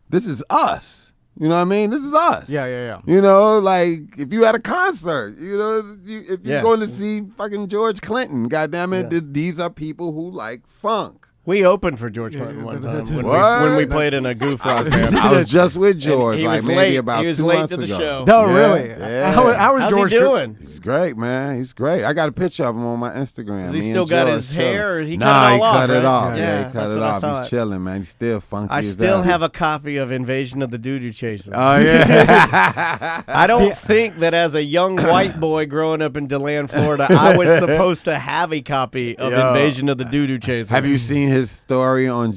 This is us. You know what I mean? This is us. Yeah. Like if you had a concert, if you're going to see fucking George Clinton, goddamn it, these are people who like funk. We opened for George Clinton one time when we played in a goof rock band. I was just with George, he was maybe late. about he was 2 late months to the ago. show. No, really? Yeah. How's George he doing? He's great, man. He's great. I got a picture of him on my Instagram. Has he still got his hair? Or he cut cut it off. Right? Yeah, he cut it off. He's chilling, man. He's still funky. I still have a copy of Invasion of the Doo-Doo Chasers. Oh, yeah. I don't think that as a young white boy growing up in DeLand, Florida, I was supposed to have a copy of Invasion of the Doo-Doo Chasers. Have you seen his story on Mike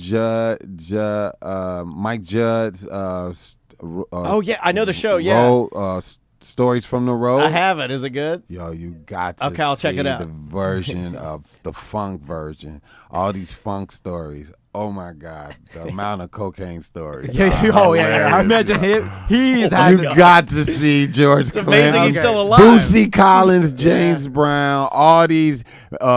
Judd's I know the show. Yeah, Stories from the Road. I have it. Is it good? Yo, you got to I'll see check it out. the version of the funk version. All these funk stories. Oh my God, the amount of cocaine stories. Yeah. I imagine he's had You got to see George It's Clinton. amazing he's still alive. Boosie Collins, James Brown, all these.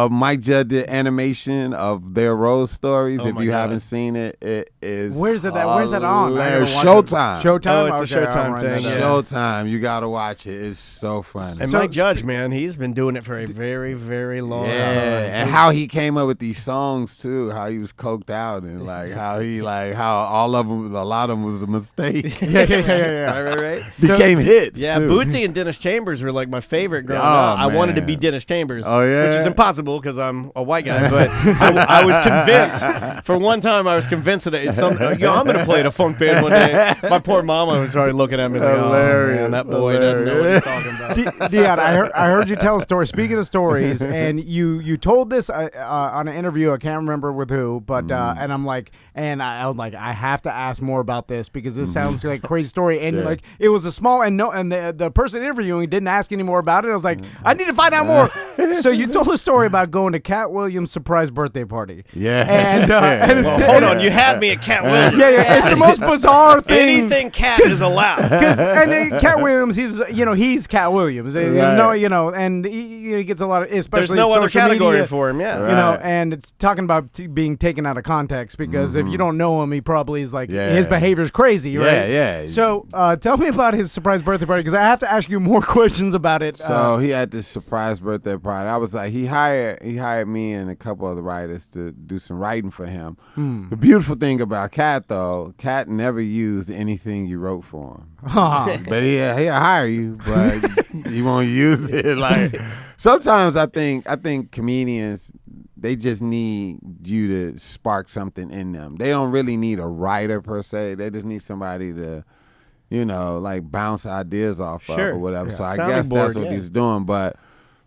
Mike Judd did animation of their rose stories. Oh if my you God. haven't seen it, it is. Where's that on? I never watched Showtime. Showtime. Oh, it's a Okay, Showtime I'll write thing, that yeah. down. Showtime. You got to watch it. It's so funny. And Mike Judge, man, he's been doing it for a very, very long time. And how he came up with these songs too, how he was coked out and how all of them, a lot of them was a mistake. Yeah. Right. Became hits. Yeah, too. Bootsy and Dennis Chambers were like my favorite growing Oh, up. I wanted to man. be Dennis Chambers. Oh, yeah? Which is impossible because I'm a white guy. But I was convinced. For one time, I was convinced that I'm going to play in a funk band one day. My poor mama was already looking at me like, oh, man, that boy doesn't know what he's talking about. Deon, I heard you tell a story. Speaking of stories, and you told this on an interview. I can't remember with who, but and I'm like, and I was like, I have to ask more about this because this sounds like a crazy story. And like, it was a small and the person interviewing didn't ask any more about it. I was like, I need to find out more. So you told a story about going to Katt Williams' surprise birthday party. Yeah. And Well, hold on, you had me at Katt Williams. Yeah, it's the most bizarre thing. Anything Katt is allowed. And Katt Williams, he's Katt Williams. And he gets a lot of, especially There's no other social category media, for him, yeah. And it's talking about being taken out of context because if you don't know him, he probably is like, Yeah. his behavior's crazy, right? Yeah. So tell me about his surprise birthday party because I have to ask you more questions about it. So he had this surprise birthday party. I was like, he hired me and a couple other writers to do some writing for him. The beautiful thing about Katt, though, Katt never used anything you wrote for him. But he'll hire you, but he won't use it. Like sometimes I think comedians, they just need you to spark something in them. They don't really need a writer per se. They just need somebody to, like bounce ideas off of or whatever. So I Sounding guess board, that's what he was doing. But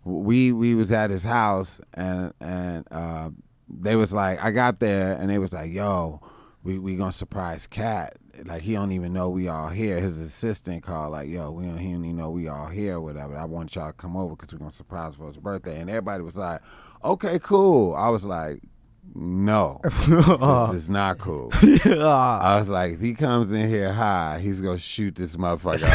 we was at his house and they was like, I got there and they was like, yo, we gonna surprise Katt. Like he don't even know we all here. His assistant called like, yo, he don't even know we all here or whatever. I want y'all to come over because we're gonna surprise for his birthday. And everybody was like, okay, cool. I was like, no, this is not cool. I was like, if he comes in here high, he's gonna shoot this motherfucker.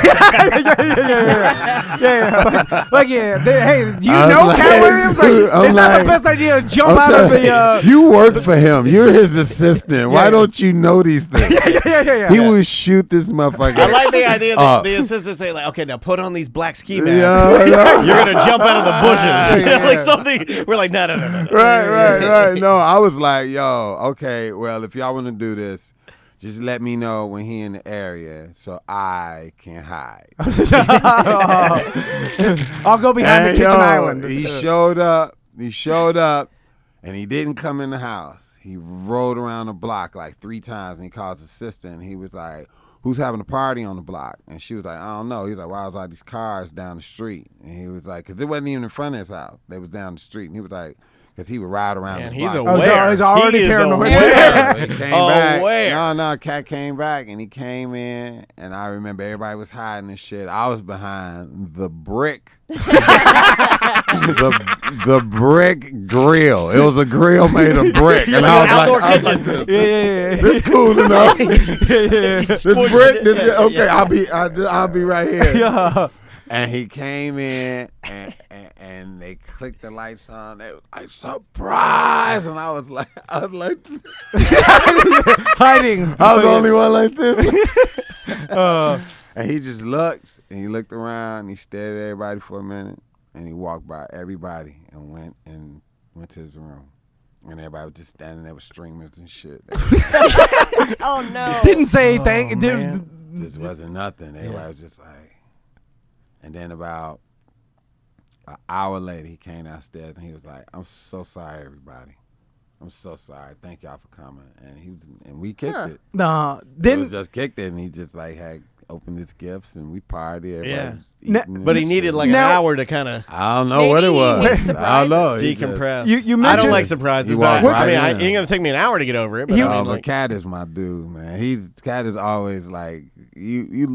Hey, do you know Katt Williams? Like, it's not the best idea to jump out of the. You work for him. You're his assistant. Why don't you know these things? Yeah. He will shoot this motherfucker. I like the idea that the assistant say like, okay, now put on these black ski masks. Yeah. You're gonna jump out of the bushes. Like something. We're like, no. Right. No, I was like, yo, okay, well, if y'all want to do this, just let me know when he in the area so I can hide. I'll go behind the kitchen island. He showed up, and he didn't come in the house. He rode around the block like 3 times, and he called his sister, and he was like, who's having a party on the block? And she was like, I don't know. He's like, why was all these cars down the street? And he was like, because it wasn't even in front of his house. They was down the street. And he was like, because he would ride around his block. He's aware. He's already paranoid. He came back. Aware. No, Katt came back, and he came in, and I remember everybody was hiding and shit. I was behind the brick. the brick grill. It was a grill made of brick, and I was like, Yeah. this cool enough. This brick. Okay. I'll be right here. Yeah. And he came in, and they clicked the lights on. They was like, surprise! And I was like, Hiding. I was the only one like this. And he just looked, and he looked around, and he stared at everybody for a minute, and he walked by everybody and went to his room. And everybody was just standing there with streamers and shit. Oh, no. Didn't say anything. Just wasn't nothing. Everybody was just like. And then about an hour later, he came downstairs and he was like, "I'm so sorry, everybody. I'm so sorry. Thank y'all for coming." And we kicked it. No, It was just kicked it, and he just like had opened his gifts and we partied. But he needed like an hour to kind of. I don't know what it was. I don't know. Decompress. You I mentioned don't like surprises. You But walk I mean, right it in. ain't gonna take me an hour to get over it. But But Katt is my dude, man. Katt is always like you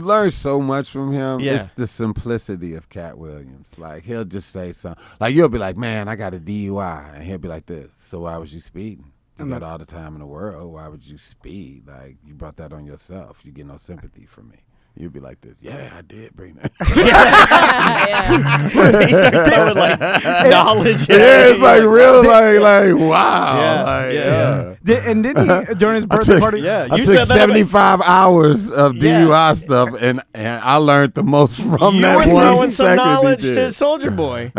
learn so much from him. Yeah. It's the simplicity of Katt Williams. Like he'll just say something. Like you'll be like, "Man, I got a DUI," and he'll be like this. "So why was you speeding?" You got all the time in the world. Why would you speed? Like, you brought that on yourself. You get no sympathy from me. You'd be like this. Yeah, I did bring that. With like knowledge. Yeah, it's like real, like wow. And didn't he during his birthday party? Yeah, I took 75 hours of DUI stuff, and I learned the most from you that were one throwing some second knowledge he to did. Soldier Boy.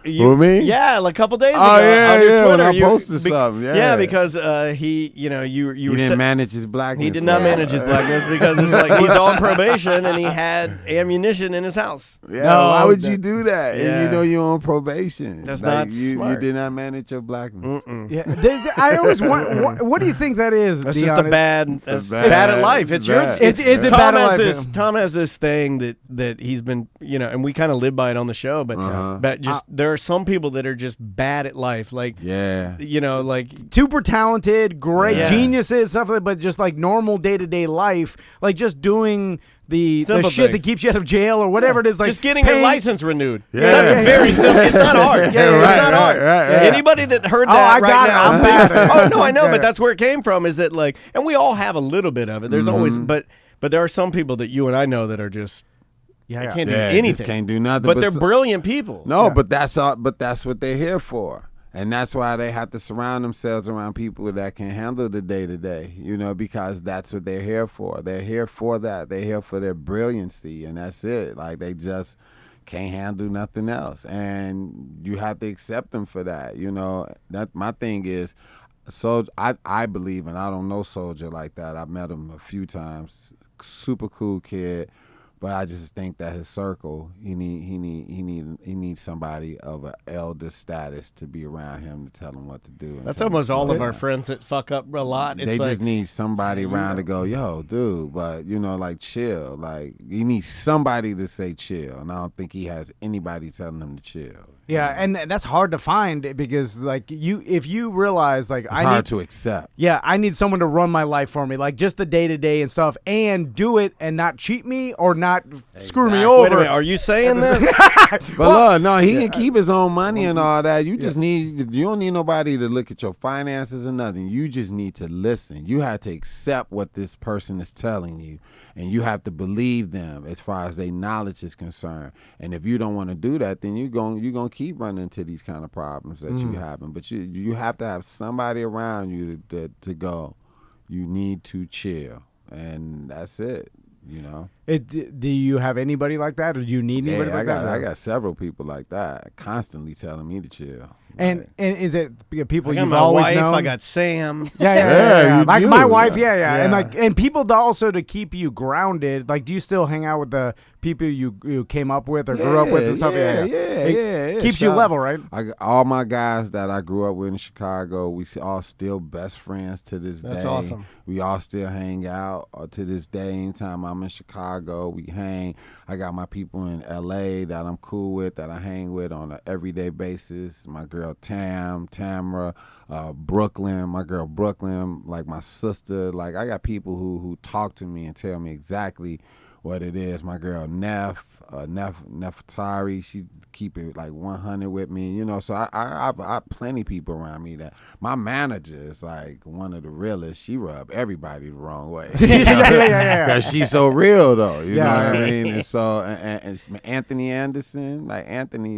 Who, me? Yeah, like a couple days ago. Oh yeah, on your yeah. Twitter, When I posted something. Yeah, because he, you he were didn't manage his blackness. He did not manage his blackness because it's like he's on probation and he had ammunition in his house. Yeah, No, why would you do that? Yeah. And you know you're on probation. That's like, not you smart. did not manage your blackness. Yeah, I always want. What do you think that is? That's Deon? just a bad. That's bad at life. It's your. bad. Is it Tom bad at has life? this. Tom has this thing that he's been, and we kind of live by it on the show. But just there are some people that are just bad at life. Like like super talented, great Yeah. geniuses, stuff like that, but just like normal day-to-day life, like just doing the Simple shit that things. keeps you out of jail or whatever it is, like just getting your paying- license renewed. Yeah. That's very simple. It's not hard. It's not hard. Right. Anybody that heard Oh, that I right got it. now, I'm bad at it. oh no, I know, Okay. but that's where it came from. Is that like, and we all have a little bit of it. There's always, but there are some people that you and I know that are just, I can't do anything. Just can't do nothing. But they're brilliant people. No, but that's all. But that's what they're here for. And that's why they have to surround themselves around people that can handle the day-to-day, because that's what they're here for. They're here for that. They're here for their brilliancy, and that's it. Like, they just can't handle nothing else. And you have to accept them for that. That my thing is, so I believe, and I don't know Soldier like that. I've met him a few times. Super cool kid. But I just think that his circle, he needs somebody of an elder status to be around him to tell him what to do. That's almost all of our friends that fuck up a lot. They just need somebody around to go, yo, dude, but like chill. Like, he needs somebody to say chill, and I don't think he has anybody telling him to chill. Yeah, and that's hard to find because like if you realize like It's hard to accept. Yeah, I need someone to run my life for me, like just the day-to-day and stuff, and do it and not cheat me or not screw me over. Wait a minute, are you saying this? But look, no, he can keep his own money and all that. You just you don't need nobody to look at your finances or nothing. You just need to listen. You have to accept what this person is telling you, and you have to believe them as far as their knowledge is concerned. And if you don't want to do that, then you're gonna keep running into these kind of problems that you having. But you have to have somebody around you to go, you need to chill, and that's it. Do you have anybody like that, or do you need anybody like that? I got several people like that constantly telling me to chill. And is it people I got you've my always wife. known? I got Sam. Yeah, you like do. my wife, and Yeah. and people to keep you grounded. Like, do you still hang out with the people you came up with or grew up with and stuff? It keeps you level, right? All my guys that I grew up with in Chicago, we all still best friends to this day. That's awesome. We all still hang out to this day. Anytime I'm in Chicago, we hang. I got my people in LA that I'm cool with, that I hang with on an everyday basis. My girl Tamra, Brooklyn, my girl Brooklyn, like my sister. Like, I got people who talk to me and tell me exactly what it is. My girl Nefertari, she keep it like 100 with me, so I plenty people around me that my manager is like one of the realest. She rub everybody the wrong way. Because she's so real though, you know what I mean? And so and Anthony Anderson, like Anthony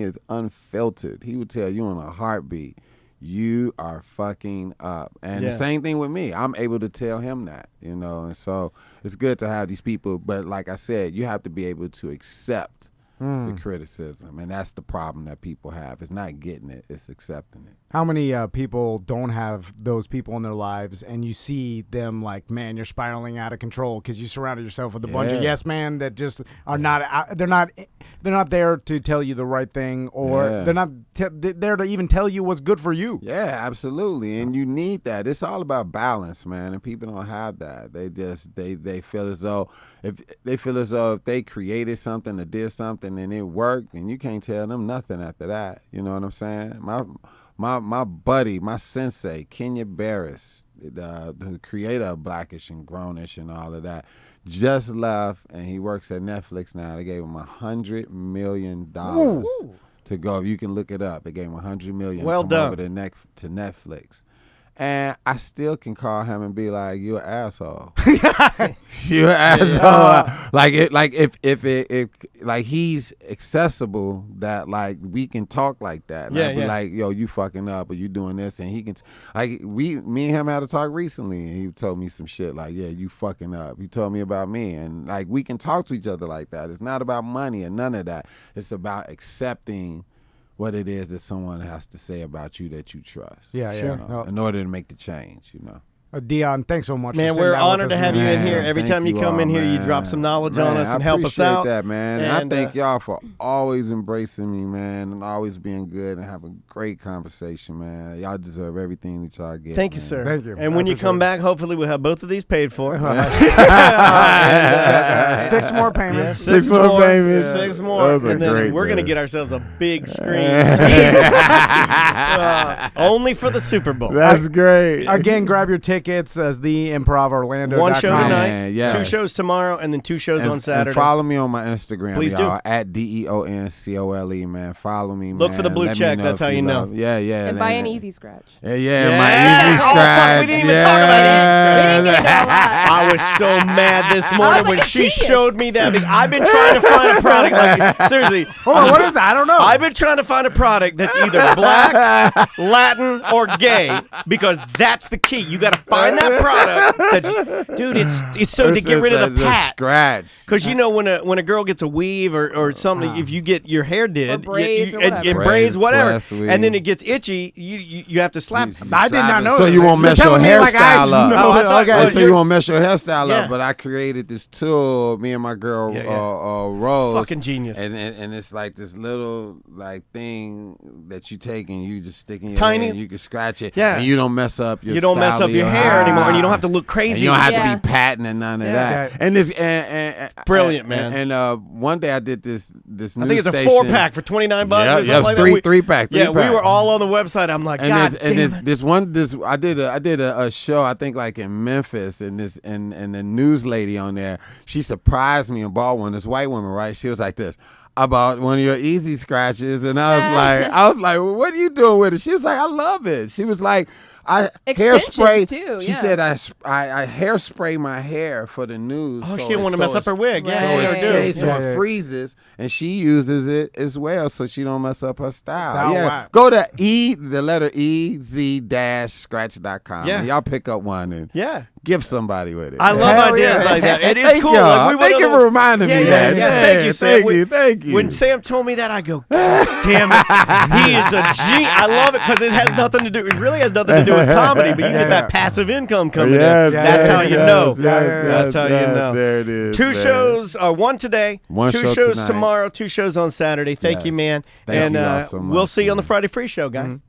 is unfiltered. He would tell you in a heartbeat, you are fucking up. And the same thing with me. I'm able to tell him that, and so it's good to have these people. But like I said, you have to be able to accept the criticism. And that's the problem that people have. It's not getting it, it's accepting it. How many people don't have those people in their lives, and you see them like, man, you're spiraling out of control because you surrounded yourself with a bunch of yes men that just are not. They're not there to tell you the right thing, or they're not there to even tell you what's good for you. Yeah, absolutely, and you need that. It's all about balance, man, and people don't have that. They just they feel as though if they created something or did something and it worked, and you can't tell them nothing after that. You know what I'm saying? My buddy, my sensei, Kenya Barris, the creator of Blackish and Grownish and all of that, just left, and he works at Netflix now. They gave him $100 million to go. You can look it up. They gave him $100 million Well to come done. over to Netflix. And I still can call him and be like, "You an asshole. You an asshole." Like he's accessible, that like we can talk like that. And I'd be like, "Yo, you fucking up, or you doing this," and he can me and him had a talk recently, and he told me some shit like, "Yeah, you fucking up." He told me about me, and like we can talk to each other like that. It's not about money or none of that. It's about accepting what it is that someone has to say about you that you trust. Yeah, you know, in order to make the change, you know. Deon, thanks so much. Man, we're honored to have you in here. Every time you come in here, you drop some knowledge on us and help us out. I appreciate that, man. And I thank y'all for always embracing me, man, and always being good and having a great conversation, man. Y'all deserve everything that y'all get. Thank you, sir. Thank you. And when you come back, hopefully we'll have both of these paid for. 6 more payments. Six more payments. 6 more. And then we're going to get ourselves a big screen. Only for the Super Bowl. That's great. Again, grab your tickets as the Improv Orlando. 1 show tonight, yes. 2 shows tomorrow, and then 2 shows on Saturday. And follow me on my Instagram, Please y'all, do. at DeonCole, man. Follow me, Look man. for the blue Let check. me That's how you know. Yeah. And buy an Easy Scratch. Yeah, my Easy Oh, fuck, Scratch. we didn't even talk about We didn't get into a lot. I was so mad this morning like when a she genius. showed me that. I've been trying to find a product. Like, seriously. Hold on, what is that? I don't know. I've been trying to find a product that's either black, Latin, or gay, because that's the key. You got to find that product. That's, dude, it's so to get rid of the pat. Scratch. Because you know when a girl gets a weave or something, if you get your hair did, Or braids or whatever. braids, whatever, twist, weave. and then it gets itchy, you have to slap. I did not know So that. you won't mess You're your telling me like I hairstyle up. know I that. thought- Okay. So you won't mess your hairstyle Yeah. up, but I created this tool, me and my girl Rose. Fucking genius. And it's like this little like thing that you take and you just stick in your Tiny. hair and you can scratch it. Yeah. And you don't mess up your You don't mess style up of your hair anymore, and you don't have to look And crazy. you don't have Yeah. to be patting and none of Yeah. that. And this and Brilliant, man. And one day I did this I think it's a station. 4-pack for $29 or something Yeah, like that. three pack. Yeah, we were all on the website. I'm like, God damn it. I did a show, I think like in Memphis, and the news lady on there, she surprised me and bought one. This white woman, right? She was like this. I bought one of your Easy Scratches, and I was like, well, what are you doing with it? She was like, I love it. She was like, I Extensions, hairspray too, She yeah. said I hairspray my hair for the news. Oh, so she didn't want to mess up her wig. Right. Yeah, So yeah, it's yeah, gay, yeah. so Yeah, it yeah. freezes, and she uses it as well, so she don't mess up her style. Oh, yeah, wow. go to the letter EZ-scratch.com. Yeah. And y'all pick up one and Yeah. give somebody with it. I love Hell ideas yeah. like that. It is Thank cool. y'all. Like, we went Thank you on for a- reminding Yeah, me yeah, that. yeah. Thank you, Sam. Thank you. When Sam told me that, I go, God damn it. He is a G. I love it because it has nothing to do. It really has nothing to do with comedy, but you get that passive income coming in. That's how you know. That's how you know. There it is. 2 man. shows, 1 today, One 2 show shows tonight. tomorrow, 2 shows on Saturday. Thank you, Yes. man. Thank and you all so we'll much, see you on the man. Friday Free Show, guys.